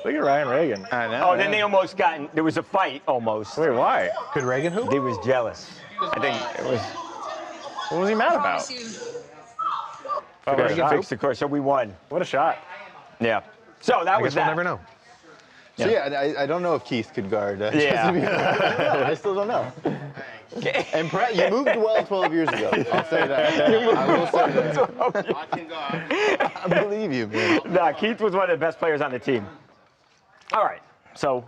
Speaker 3: Look at Ryan Reagan.
Speaker 4: I know.
Speaker 1: Oh, then they almost got. There was a fight almost.
Speaker 3: Wait, why?
Speaker 2: Could Reagan hoop?
Speaker 1: He was jealous. I think it was.
Speaker 3: What was he mad about?
Speaker 1: Oh, Reagan fixed the course, so we won.
Speaker 3: What a shot.
Speaker 1: Yeah. So that
Speaker 2: I
Speaker 1: was
Speaker 2: guess we'll
Speaker 1: that.
Speaker 2: never know.
Speaker 4: So yeah, I don't know if Keith could guard.
Speaker 1: Yeah.
Speaker 4: I still don't know. And you moved well 12 years ago. I'll say that. I will say that.
Speaker 5: I can guard.
Speaker 4: I believe you, man.
Speaker 1: Nah, Keith was one of the best players on the team. All right. So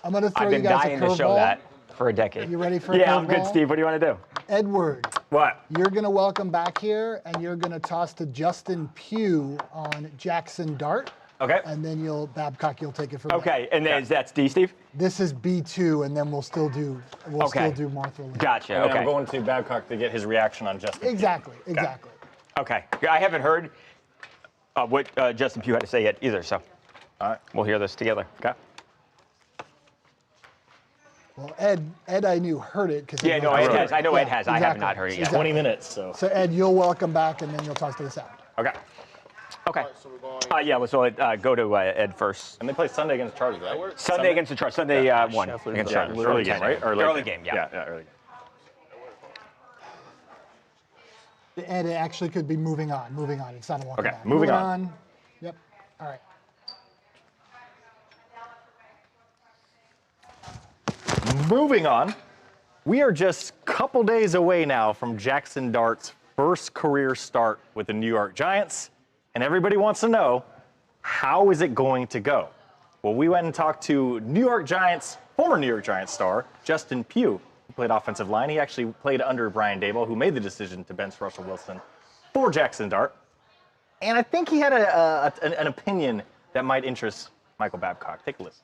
Speaker 7: I'm going to throw
Speaker 1: I've been
Speaker 7: you guys
Speaker 1: dying
Speaker 7: a
Speaker 1: to show
Speaker 7: curveball.
Speaker 1: that for a decade.
Speaker 7: You ready for a
Speaker 1: Yeah, I'm good,
Speaker 7: curveball?
Speaker 1: Steve. What do you want to do?
Speaker 7: Edward,
Speaker 1: What?
Speaker 7: you're going to welcome back here, and you're going to toss to Justin Pugh on Jackson Dart.
Speaker 1: Okay.
Speaker 7: And then Babcock, you'll take it from there.
Speaker 1: Okay, and then that's D, Steve?
Speaker 7: This is B2, and then we'll still do Martha Lee.
Speaker 1: Gotcha.
Speaker 3: And
Speaker 1: Okay.
Speaker 3: I'm going to Babcock to get his reaction on Justin.
Speaker 7: Exactly.
Speaker 1: Okay. I haven't heard what Justin Pugh had to say yet either, so
Speaker 3: all right,
Speaker 1: we'll hear this together. Okay.
Speaker 7: Well, Ed, I knew heard it because
Speaker 1: Yeah, no, Ed has. I know Ed has. I have not heard it yet.
Speaker 3: 20 minutes, so.
Speaker 7: So Ed, you'll welcome back, and then you'll toss to the sound.
Speaker 1: Okay. Okay. Yeah, let's go to Ed first.
Speaker 3: And they play Sunday against Chargers, right?
Speaker 1: Sunday against the Chargers. Sunday 1 against Chargers.
Speaker 3: Early game, right? Or
Speaker 1: early game, yeah.
Speaker 3: Yeah, early game.
Speaker 7: Ed, it actually could be moving on. It's not a welcome back.
Speaker 3: Moving on.
Speaker 7: Yep. All right.
Speaker 3: Moving on, we are just a couple days away now from Jackson Dart's first career start with the New York Giants, and everybody wants to know, how is it going to go? Well, we went and talked to former New York Giants star, Justin Pugh, who played offensive line. He actually played under Brian Daboll, who made the decision to bench Russell Wilson for Jackson Dart. And I think he had an opinion that might interest Michael Babcock. Take a listen.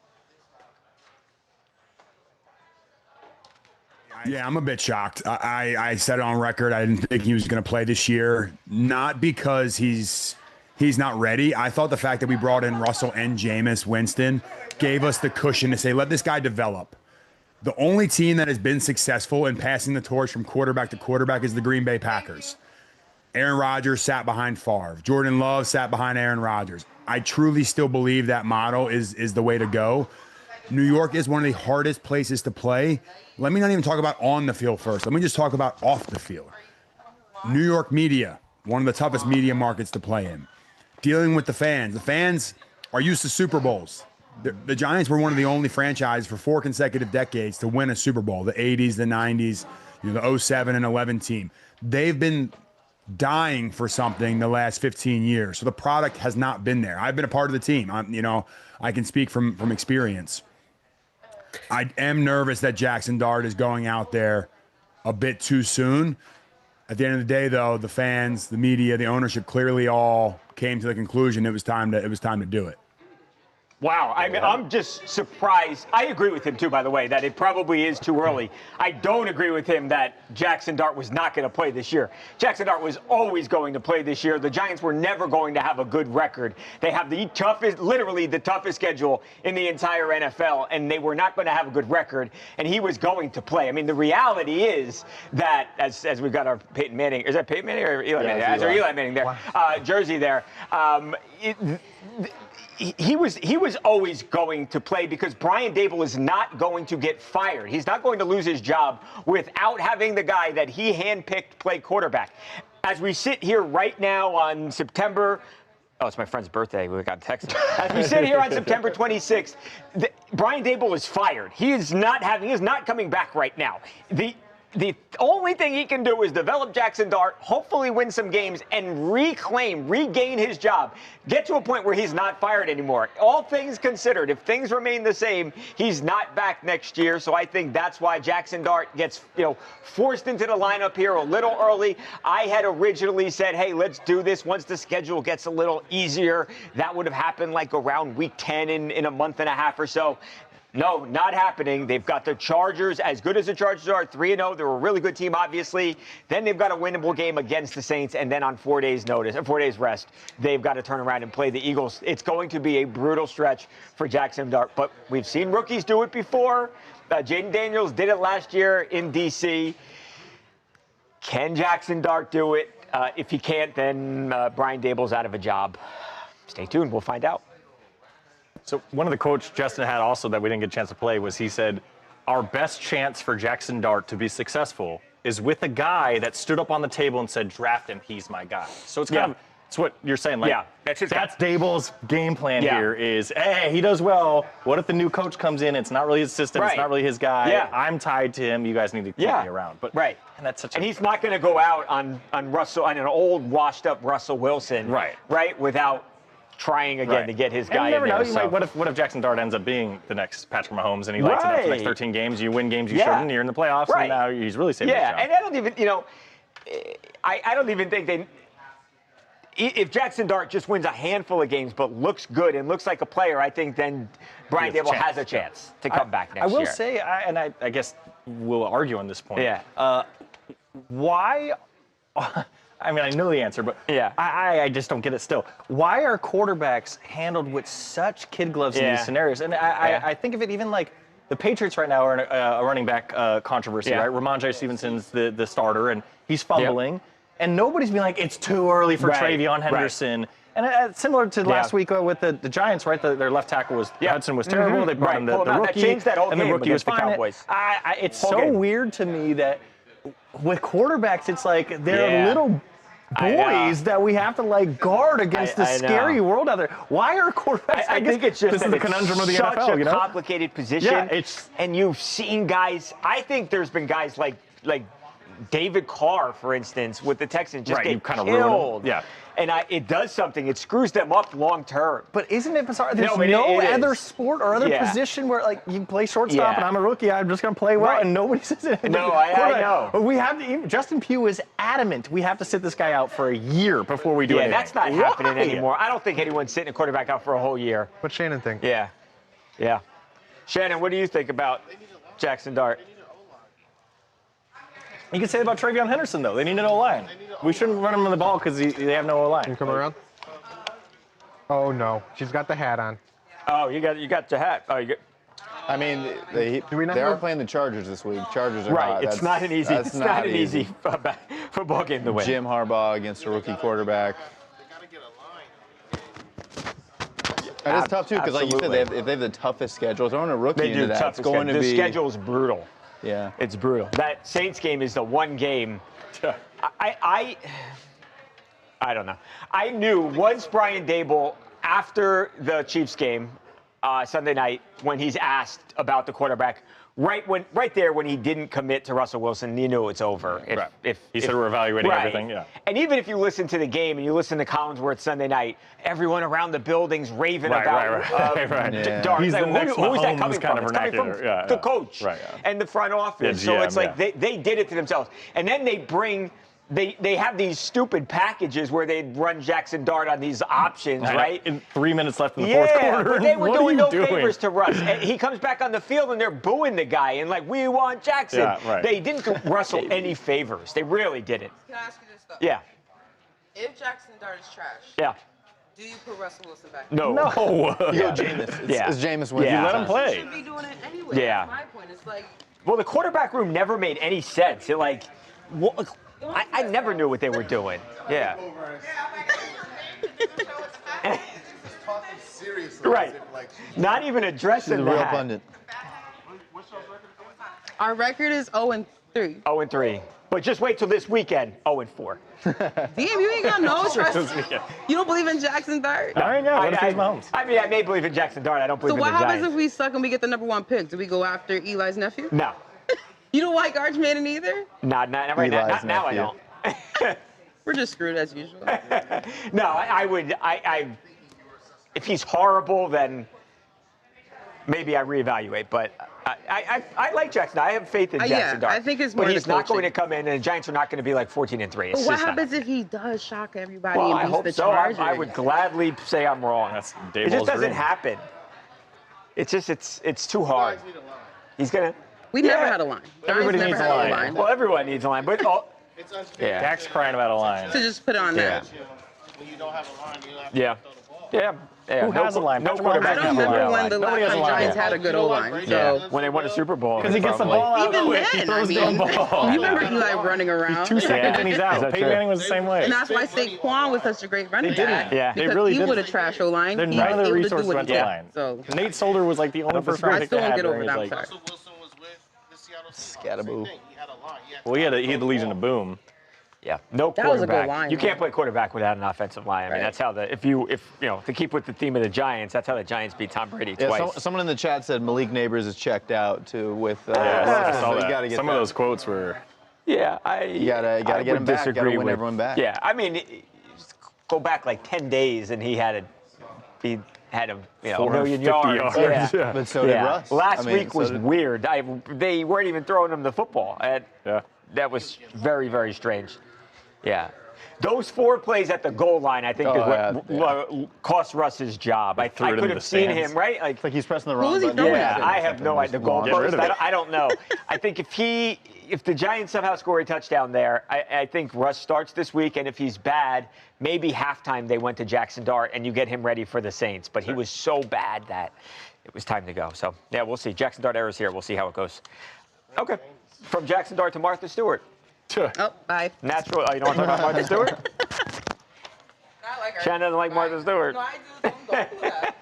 Speaker 15: Yeah, I'm a bit shocked. I said it on record. I didn't think he was going to play this year, not because he's not ready. I thought the fact that we brought in Russell and Jameis Winston gave us the cushion to say, let this guy develop. The only team that has been successful in passing the torch from quarterback to quarterback is the Green Bay Packers. Aaron Rodgers sat behind Favre. Jordan Love sat behind Aaron Rodgers. I truly still believe that model is the way to go. New York is one of the hardest places to play. Let me not even talk about on the field first. Let me just talk about off the field. New York media, one of the toughest media markets to play in. Dealing with the fans. The fans are used to Super Bowls. The Giants were one of the only franchises for 4 consecutive decades to win a Super Bowl. The 80s, the 90s, the 07 and 11 team. They've been dying for something the last 15 years. So the product has not been there. I've been a part of the team. I can speak from experience. I am nervous that Jackson Dart is going out there a bit too soon. At the end of the day, though, the fans, the media, the ownership clearly all came to the conclusion it was time to do it.
Speaker 1: Wow, I mean, I'm just surprised. I agree with him, too, by the way, that it probably is too early. I don't agree with him that Jackson Dart was not going to play this year. Jackson Dart was always going to play this year. The Giants were never going to have a good record. They have literally the toughest schedule in the entire NFL, and they were not going to have a good record, and he was going to play. I mean, the reality is that, as we've got our Peyton Manning, is that Peyton Manning or Eli Manning? As our Eli Manning there, jersey there. He was always going to play because Brian Daboll is not going to get fired. He's not going to lose his job without having the guy that he handpicked play quarterback. As we sit here right now on September, it's my friend's birthday. We got a text. As we sit here on September 26th, Brian Daboll is fired. He is not coming back right now. The only thing he can do is develop Jackson Dart, hopefully win some games, and regain his job. Get to a point where he's not fired anymore. All things considered, if things remain the same, he's not back next year. So I think that's why Jackson Dart gets, forced into the lineup here a little early. I had originally said, hey, let's do this once the schedule gets a little easier. That would have happened like around week 10 in a month and a half or so. No, not happening. They've got the Chargers, as good as the Chargers are, 3-0. They're a really good team, obviously. Then they've got a winnable game against the Saints, and then on 4 days' rest, they've got to turn around and play the Eagles. It's going to be a brutal stretch for Jackson Dart, but we've seen rookies do it before. Jaden Daniels did it last year in D.C. Can Jackson Dart do it? If he can't, then Brian Dable's out of a job. Stay tuned. We'll find out.
Speaker 3: So one of the quotes Justin had also that we didn't get a chance to play was he said, our best chance for Jackson Dart to be successful is with a guy that stood up on the table and said, draft him, he's my guy. So it's kind of, it's what you're saying. Like, that's Dable's game plan here is, hey, he does well. What if the new coach comes in, it's not really his system, it's not really his guy. I'm tied to him. You guys need to keep me around. But and that's such
Speaker 1: and he's not going to go out on Russell, on an old washed up Russell Wilson, right, without trying again to get his guy
Speaker 3: you never
Speaker 1: in there.
Speaker 3: know. You might, what if Jackson Dart ends up being the next Patrick Mahomes and he lights it up for the next 13 games, you win games you shouldn't, you're in the playoffs, and now he's really saving his job.
Speaker 1: And I don't even, I don't even think if Jackson Dart just wins a handful of games but looks good and looks like a player, I think then Brian Dable has a chance to come back next year.
Speaker 3: I will say, I guess we'll argue on this point. Why? I mean, I know the answer, but I just don't get it still. Why are quarterbacks handled with such kid gloves in these scenarios? And I think of it even like the Patriots right now are in a running back controversy, right? Ramondre Stevenson's the starter, and he's fumbling. And nobody's being like, it's too early for Travion Henderson. And similar to last week with the Giants, right? Their left tackle was Hudson was terrible. They brought in the rookie,
Speaker 1: changed that whole
Speaker 3: and the
Speaker 1: game
Speaker 3: rookie was
Speaker 1: against the
Speaker 3: fine.
Speaker 1: Cowboys.
Speaker 3: It's so weird to me that with quarterbacks, it's like they're little boys that we have to like guard against the scary world out there. Why are quarterbacks?
Speaker 1: I think it's just
Speaker 3: this is the conundrum of the
Speaker 1: such
Speaker 3: NFL.
Speaker 1: A complicated position. And you've seen guys. I think there's been guys like David Carr, for instance, with the Texans just get
Speaker 3: kind of
Speaker 1: killed.
Speaker 3: Yeah.
Speaker 1: And it does something. It screws them up long term.
Speaker 3: But isn't it bizarre? There's no other sport or other position where like you play shortstop and I'm a rookie, I'm just going to play well, and nobody says anything.
Speaker 1: No, I know.
Speaker 3: But we have to. Justin Pugh is adamant. We have to sit this guy out for a year before we do anything.
Speaker 1: That's not happening anymore. I don't think anyone's sitting a quarterback out for a whole year.
Speaker 2: What's Shannon think?
Speaker 1: Yeah. Shannon, what do you think about Jackson Dart?
Speaker 3: You can say about Travion Henderson, though. They need an O-line. We shouldn't run him on the ball because they have no O-line.
Speaker 2: Can you come around? Oh, no. She's got the hat on.
Speaker 1: Oh, you got the hat. Oh, you got...
Speaker 4: I mean, they are playing the Chargers this week. Chargers are hot.
Speaker 1: It's not an easy. It's not an easy football game to win.
Speaker 4: Jim Harbaugh against a rookie quarterback. That is tough too, because like you said, if they have the toughest schedule, throwing a rookie into that, it's going to be.
Speaker 1: The schedule's brutal.
Speaker 4: Yeah,
Speaker 1: it's brutal. That Saints game is the one game. I don't know. I knew once Brian Dable, after the Chiefs game Sunday night, when he's asked about the quarterback, right there when he didn't commit to Russell Wilson, you knew it's over. If
Speaker 3: he said we're evaluating everything. Yeah.
Speaker 1: And even if you listen to the game and you listen to Collinsworth Sunday night, everyone around the building's raving about Dart.
Speaker 3: He's
Speaker 1: like,
Speaker 3: the next
Speaker 1: who's that coming
Speaker 3: kind
Speaker 1: from?
Speaker 3: of
Speaker 1: it's coming from the coach and the front office. So it's like they did it to themselves. And then they have these stupid packages where they'd run Jackson Dart on these options, right?
Speaker 3: In 3 minutes left in the fourth quarter.
Speaker 1: But they were doing no favors to Russ. And he comes back on the field and they're booing the guy and like, we want Jackson. They didn't do Russell any favors. They really didn't.
Speaker 8: Can I ask you this, though?
Speaker 1: Yeah.
Speaker 8: If Jackson Dart is trash, do you put Russell Wilson back?
Speaker 1: No.
Speaker 4: Jameis. It's Jameis wins.
Speaker 3: You let him play.
Speaker 8: You should be doing it anyway.
Speaker 1: Yeah.
Speaker 8: That's my point. It's like.
Speaker 1: Well, the quarterback room never made any sense. I never knew what they were doing. Yeah. Right. Not even addressing
Speaker 4: the real pundit.
Speaker 8: Our record is 0-3.
Speaker 1: 0-3. But just wait till this weekend. 0-4.
Speaker 8: Damn, you ain't got no trust. You don't believe in Jackson Dart?
Speaker 3: I know. What if he's Mahomes?
Speaker 1: I mean, I may believe in Jackson Dart. I don't believe in the Giants.
Speaker 8: So what happens if we suck and we get the #1 pick? Do we go after Eli's nephew?
Speaker 1: No.
Speaker 8: You don't like Arch Manning either?
Speaker 1: Not right now. Not now. I don't.
Speaker 8: We're just screwed as usual.
Speaker 1: No, I would. If he's horrible, then maybe I reevaluate. But I like Jackson. I have faith in Jackson Dart.
Speaker 8: I think it's more.
Speaker 1: But he's not going to come in, and the Giants are not going to be like 14-3.
Speaker 8: But what happens if he does shock everybody
Speaker 1: well,
Speaker 8: and beats the
Speaker 1: Chargers?
Speaker 8: I
Speaker 1: would gladly say I'm wrong. It just doesn't happen. It's just it's too hard. He's gonna.
Speaker 8: We never had a line.
Speaker 3: Everybody needs a line.
Speaker 1: Well, everyone needs a line, but
Speaker 3: Dak's crying about a line.
Speaker 8: So just put it on there.
Speaker 6: when you don't have a line, you don't have
Speaker 1: Yeah.
Speaker 6: to throw the ball.
Speaker 1: Yeah.
Speaker 3: Who has a line?
Speaker 1: No
Speaker 3: Patrick
Speaker 1: quarterback
Speaker 3: Mahomes
Speaker 1: has a
Speaker 3: doesn't have a
Speaker 1: line.
Speaker 3: line.
Speaker 16: the
Speaker 3: Nobody
Speaker 16: last
Speaker 3: has a
Speaker 16: time
Speaker 3: line.
Speaker 16: Giants had a good O-line.
Speaker 1: Yeah,
Speaker 16: So
Speaker 1: when they won a Super Bowl.
Speaker 3: Because he gets the
Speaker 1: probably.
Speaker 3: ball out
Speaker 16: even
Speaker 3: quick. He
Speaker 16: then,
Speaker 3: throws
Speaker 16: I
Speaker 3: the
Speaker 16: mean,
Speaker 3: ball.
Speaker 16: you remember Eli running around?
Speaker 3: 2 seconds and he's out.
Speaker 1: Is that
Speaker 3: Peyton
Speaker 1: true?
Speaker 3: Manning was the same way.
Speaker 16: And that's why Saquon was such a great running back.
Speaker 1: Yeah.
Speaker 3: They
Speaker 16: Because
Speaker 3: really
Speaker 16: he
Speaker 3: did.
Speaker 16: would have trashed O-line.
Speaker 3: None
Speaker 16: He
Speaker 3: of
Speaker 16: was
Speaker 3: the
Speaker 16: able to do
Speaker 3: resources
Speaker 16: what
Speaker 3: went
Speaker 16: he
Speaker 3: to
Speaker 16: did.
Speaker 3: line.
Speaker 16: So
Speaker 3: Nate Solder was like the only first round
Speaker 16: I
Speaker 3: pick
Speaker 16: still
Speaker 3: they
Speaker 16: won't
Speaker 3: had
Speaker 16: get over
Speaker 3: during
Speaker 16: that.
Speaker 3: his
Speaker 16: I'm
Speaker 3: like.
Speaker 16: sorry.
Speaker 6: Russell Wilson was with the Seattle Seahawks.
Speaker 4: Scattaboo.
Speaker 6: Same thing. He had a line.
Speaker 3: Well, he had the Legion of Boom.
Speaker 1: Yeah, no
Speaker 16: That was a good
Speaker 1: quarterback.
Speaker 16: line,
Speaker 1: You
Speaker 16: though.
Speaker 1: can't play quarterback without an offensive line. I mean,
Speaker 16: Right.
Speaker 1: that's how if to keep with the theme of the Giants, that's how the Giants beat Tom Brady
Speaker 4: Yeah,
Speaker 1: twice.
Speaker 4: someone in the chat said Malik Neighbors is checked out too with.
Speaker 3: I
Speaker 4: Russell,
Speaker 3: saw
Speaker 4: so
Speaker 3: that.
Speaker 4: you gotta get
Speaker 3: Some
Speaker 4: that.
Speaker 3: of those quotes were.
Speaker 1: Yeah,
Speaker 4: You gotta
Speaker 1: I
Speaker 4: get him
Speaker 1: would
Speaker 4: back. Gotta
Speaker 1: disagree
Speaker 4: win
Speaker 1: with-
Speaker 4: everyone back.
Speaker 1: Yeah, I mean, go back like 10 days and he had a 1,000,000 yards.
Speaker 3: Yeah.
Speaker 4: But so did Russ.
Speaker 1: Last
Speaker 4: I mean,
Speaker 1: week
Speaker 4: so
Speaker 1: was
Speaker 4: did-
Speaker 1: weird. They weren't even throwing him the football. That was very, very strange. Yeah. Those 4 plays at the goal line, I think, is what cost Russ his job. I
Speaker 3: threw it
Speaker 1: could
Speaker 3: into
Speaker 1: have
Speaker 3: the
Speaker 1: seen
Speaker 3: stands.
Speaker 1: him, right?
Speaker 4: Like he's pressing the
Speaker 16: Who
Speaker 4: wrong
Speaker 16: was he
Speaker 4: button.
Speaker 16: throwing
Speaker 1: Yeah,
Speaker 16: at?
Speaker 1: I have no idea. The
Speaker 3: Get rid
Speaker 1: goalpost,
Speaker 3: of it.
Speaker 1: I don't know. I think if the Giants somehow score a touchdown there, I think Russ starts this week, and if he's bad, maybe halftime they went to Jackson Dart and you get him ready for the Saints. But he was so bad that it was time to go. So, yeah, we'll see. Jackson Dart errors here. We'll see how it goes. Okay. From Jackson Dart to Martha Stewart.
Speaker 16: Oh, bye.
Speaker 1: Natural. Oh, you don't want to talk about Martha Stewart?
Speaker 8: I like her.
Speaker 1: Shannon doesn't like Martha Stewart.
Speaker 8: No, I do. Don't do that.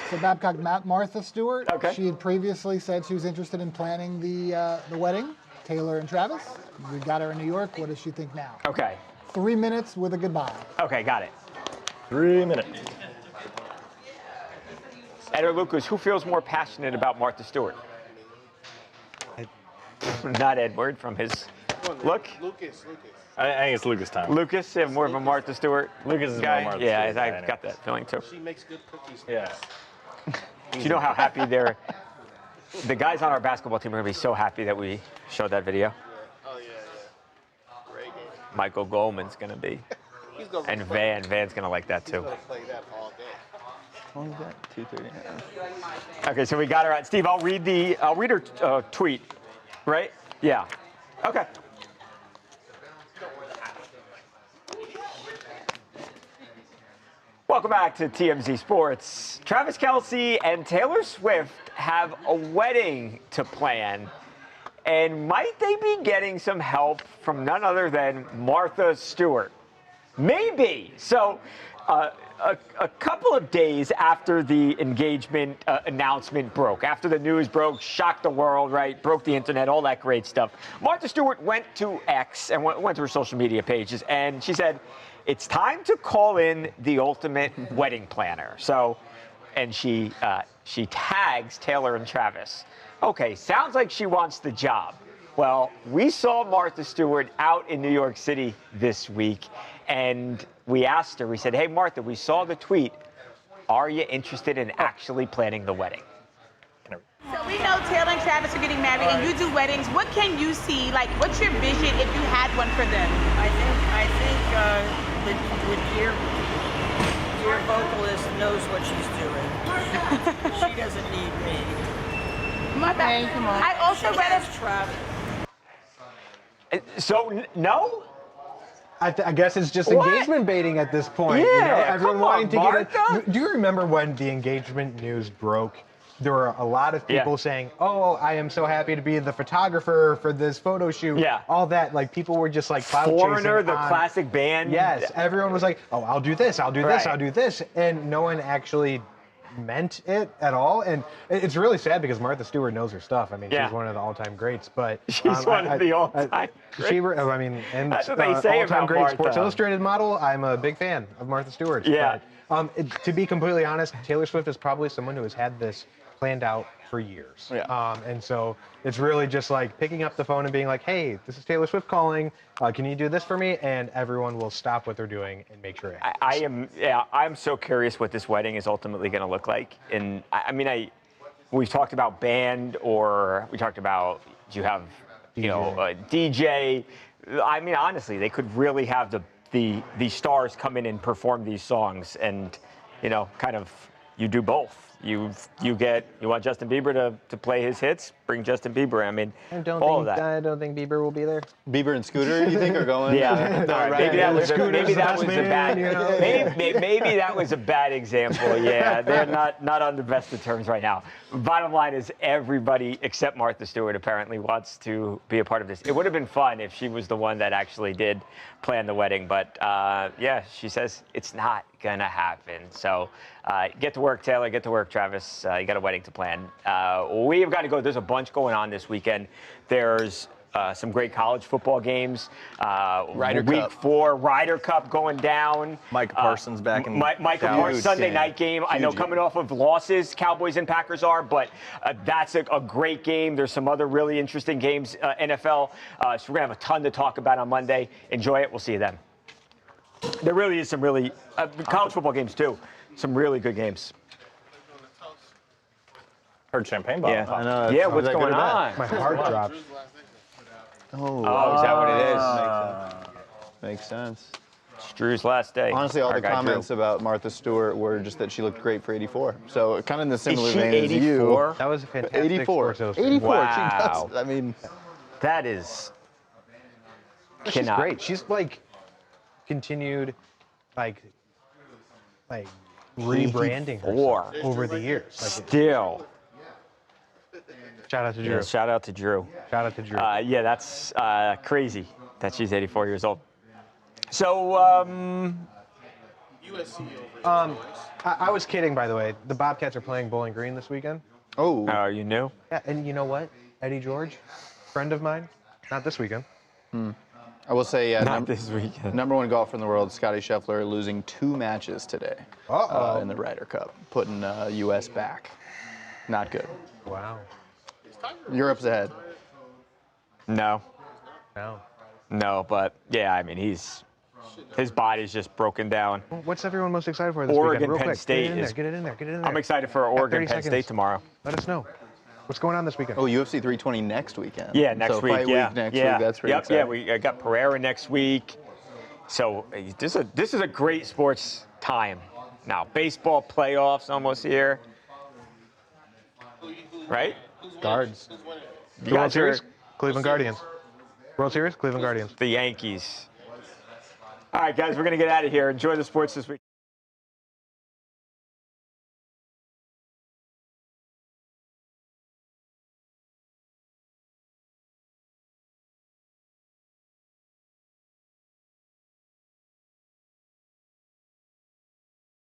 Speaker 7: So Babcock met Martha Stewart.
Speaker 1: Okay.
Speaker 7: She had previously said she was interested in planning the wedding, Taylor and Travis. We got her in New York. What does she think now?
Speaker 1: Okay.
Speaker 7: 3 minutes with a goodbye.
Speaker 1: Okay, got it.
Speaker 3: 3 minutes.
Speaker 1: Ed or Lucas, who feels more passionate about Martha Stewart? Not Edward from his look.
Speaker 6: Lucas.
Speaker 3: I think it's Lucas time.
Speaker 1: Lucas, more of a Martha Stewart
Speaker 3: Lucas is
Speaker 1: guy.
Speaker 3: more Martha
Speaker 1: Yeah,
Speaker 3: Stewart guy
Speaker 1: I
Speaker 3: anyway.
Speaker 1: got that feeling too.
Speaker 6: She makes good cookies.
Speaker 3: Yeah.
Speaker 1: Do you know how happy the guys on our basketball team are going to be so happy that we showed that video?
Speaker 6: Oh, yeah. Great game.
Speaker 1: Michael Goldman's going to be.
Speaker 6: He's gonna
Speaker 1: And
Speaker 6: play-
Speaker 1: Van's going to like that
Speaker 6: He's
Speaker 1: too.
Speaker 6: going to play that all day.
Speaker 4: How long is that? 2:30.
Speaker 1: Okay, so we got her out. Steve, I'll read her tweet, right? Yeah. Okay. Welcome back to TMZ Sports. Travis Kelce and Taylor Swift have a wedding to plan. And might they be getting some help from none other than Martha Stewart? Maybe. So, a couple of days after the engagement announcement broke, after the news broke, shocked the world, right? Broke the internet, all that great stuff. Martha Stewart went to X and went to her social media pages, and she said, "It's time to call in the ultimate wedding planner." So, and she tags Taylor and Travis. Okay, sounds like she wants the job. Well, we saw Martha Stewart out in New York City this week, and we asked her, we said, "Hey, Martha, we saw the tweet. Are you interested in actually planning the wedding?"
Speaker 8: So we know Taylor and Travis are getting married, and you do weddings. What can you see? Like, what's your vision if you had one for them?
Speaker 17: I think your vocalist knows what she's doing. She doesn't need me.
Speaker 8: My bad.
Speaker 17: Come on.
Speaker 8: I also read
Speaker 17: Travis.
Speaker 1: So, no?
Speaker 2: I guess it's just
Speaker 1: What?
Speaker 2: engagement baiting at this point.
Speaker 1: Yeah,
Speaker 2: Everyone
Speaker 1: come
Speaker 2: wanting
Speaker 1: on,
Speaker 2: to get
Speaker 1: Martha.
Speaker 2: it. Do you remember when the engagement news broke? There were a lot of people saying, "Oh, I am so happy to be the photographer for this photo shoot."
Speaker 1: Yeah.
Speaker 2: All that, like people were just like clout
Speaker 1: Foreigner,
Speaker 2: chasing
Speaker 1: the
Speaker 2: on-
Speaker 1: classic band.
Speaker 2: Yes, everyone was like, "Oh, I'll do this, I'll do this,
Speaker 1: Right.
Speaker 2: I'll do this," and no one actually meant it at all. And it's really sad because Martha Stewart knows her stuff. I mean,
Speaker 1: Yeah.
Speaker 2: she's one of the all-time greats. But
Speaker 1: She's one of the all-time
Speaker 2: She, I mean, and
Speaker 1: That's what they say
Speaker 2: all-time
Speaker 1: about
Speaker 2: great
Speaker 1: Martha.
Speaker 2: Sports Illustrated model. I'm a big fan of Martha Stewart.
Speaker 1: Yeah.
Speaker 2: But, to be completely honest, Taylor Swift is probably someone who has had this planned out for years.
Speaker 4: Yeah.
Speaker 2: And so it's really just like picking up the phone and being like, "Hey, this is Taylor Swift calling. Can you do this for me?" And everyone will stop what they're doing and make sure it happens.
Speaker 1: I'm so curious what this wedding is ultimately going to look like. And we've talked about band, or we talked about, do you have, a DJ? I mean, honestly, they could really have the stars come in and perform these songs, and kind of you do both. You want Justin Bieber to play his hits, bring Justin Bieber. I mean,
Speaker 2: I don't
Speaker 1: all
Speaker 2: think
Speaker 1: of that.
Speaker 2: I don't think Bieber will be there.
Speaker 4: Bieber and Scooter, you think, are going?
Speaker 1: Yeah. All right, maybe that was a bad.
Speaker 2: you know?
Speaker 1: Maybe that was a bad example. Yeah, they're not on the best of terms right now. Bottom line is everybody except Martha Stewart apparently wants to be a part of this. It would have been fun if she was the one that actually did plan the wedding, but yeah, she says it's not gonna happen. So get to work, Taylor. Get to work, Travis. You got a wedding to plan. We have got to go. There's a bunch going on this weekend. There's some great college football games. Week 4, Ryder Cup going down.
Speaker 3: Micah Parsons back in
Speaker 1: Micah Parsons Sunday night game. I know coming off of losses, Cowboys and Packers are, but that's a great game. There's some other really interesting games, NFL. So we're going to have a ton to talk about on Monday. Enjoy it. We'll see you then. There really is some really college football games, too. Some really good games.
Speaker 3: Heard champagne bottle.
Speaker 1: Yeah,
Speaker 4: I know.
Speaker 1: yeah, what's going on?
Speaker 2: My heart dropped.
Speaker 4: Oh,
Speaker 1: is that what it is?
Speaker 4: Makes sense.
Speaker 1: It's Drew's last day.
Speaker 4: Honestly, all
Speaker 1: Our
Speaker 4: the
Speaker 1: guy
Speaker 4: comments
Speaker 1: Drew.
Speaker 4: about Martha Stewart were just that she looked great for 84. So kind of in the similar
Speaker 1: Is she
Speaker 4: vein as
Speaker 1: 84?
Speaker 4: you.
Speaker 2: That was a fantastic
Speaker 4: 84.
Speaker 2: Sports Illustrated.
Speaker 4: 84.
Speaker 1: Wow.
Speaker 4: She does. I mean,
Speaker 1: That is.
Speaker 2: She's great. She's like continued, like rebranding herself over the years. Like,
Speaker 1: Still.
Speaker 2: shout out to Drew.
Speaker 1: Yeah, shout out to Drew.
Speaker 2: Shout out to Drew.
Speaker 1: Yeah, that's crazy that she's 84 years old. So,
Speaker 6: USC over.
Speaker 2: I was kidding, by the way. The Bobcats are playing Bowling Green this weekend.
Speaker 4: oh,
Speaker 1: you knew?
Speaker 2: Yeah, and you know what? Eddie George, friend of mine, not this weekend.
Speaker 4: I will say, yeah,
Speaker 1: Not this weekend.
Speaker 4: number 1 golfer in the world, Scotty Scheffler, losing 2 matches today in the Ryder Cup, putting U.S. back. Not good.
Speaker 2: Wow.
Speaker 4: Europe's ahead.
Speaker 1: No.
Speaker 2: No.
Speaker 1: No, but yeah, I mean, his body's just broken down.
Speaker 2: What's everyone most excited for this
Speaker 1: Oregon,
Speaker 2: weekend? Real
Speaker 1: Penn
Speaker 2: quick.
Speaker 1: State
Speaker 2: Get it in
Speaker 1: is-
Speaker 2: there. Get it in there. Get it in there.
Speaker 1: I'm excited for
Speaker 2: Got
Speaker 1: Oregon,
Speaker 2: 30
Speaker 1: Penn
Speaker 2: seconds.
Speaker 1: State tomorrow.
Speaker 2: Let us know. What's going on this weekend?
Speaker 4: Oh, UFC 320 next weekend.
Speaker 1: Yeah, next
Speaker 4: so
Speaker 1: week.
Speaker 4: Fight
Speaker 1: yeah,
Speaker 4: week next
Speaker 1: yeah.
Speaker 4: week. That's pretty
Speaker 1: Yep,
Speaker 4: exciting.
Speaker 1: yeah. We got Pereira next week. So this is a great sports time. Now baseball playoffs almost here, right?
Speaker 2: Guards.
Speaker 1: You
Speaker 2: World
Speaker 1: guys are
Speaker 2: Series? Cleveland Guardians. World Series? Cleveland Guardians.
Speaker 1: the Yankees. All right, guys, we're gonna get out of here. Enjoy the sports this week.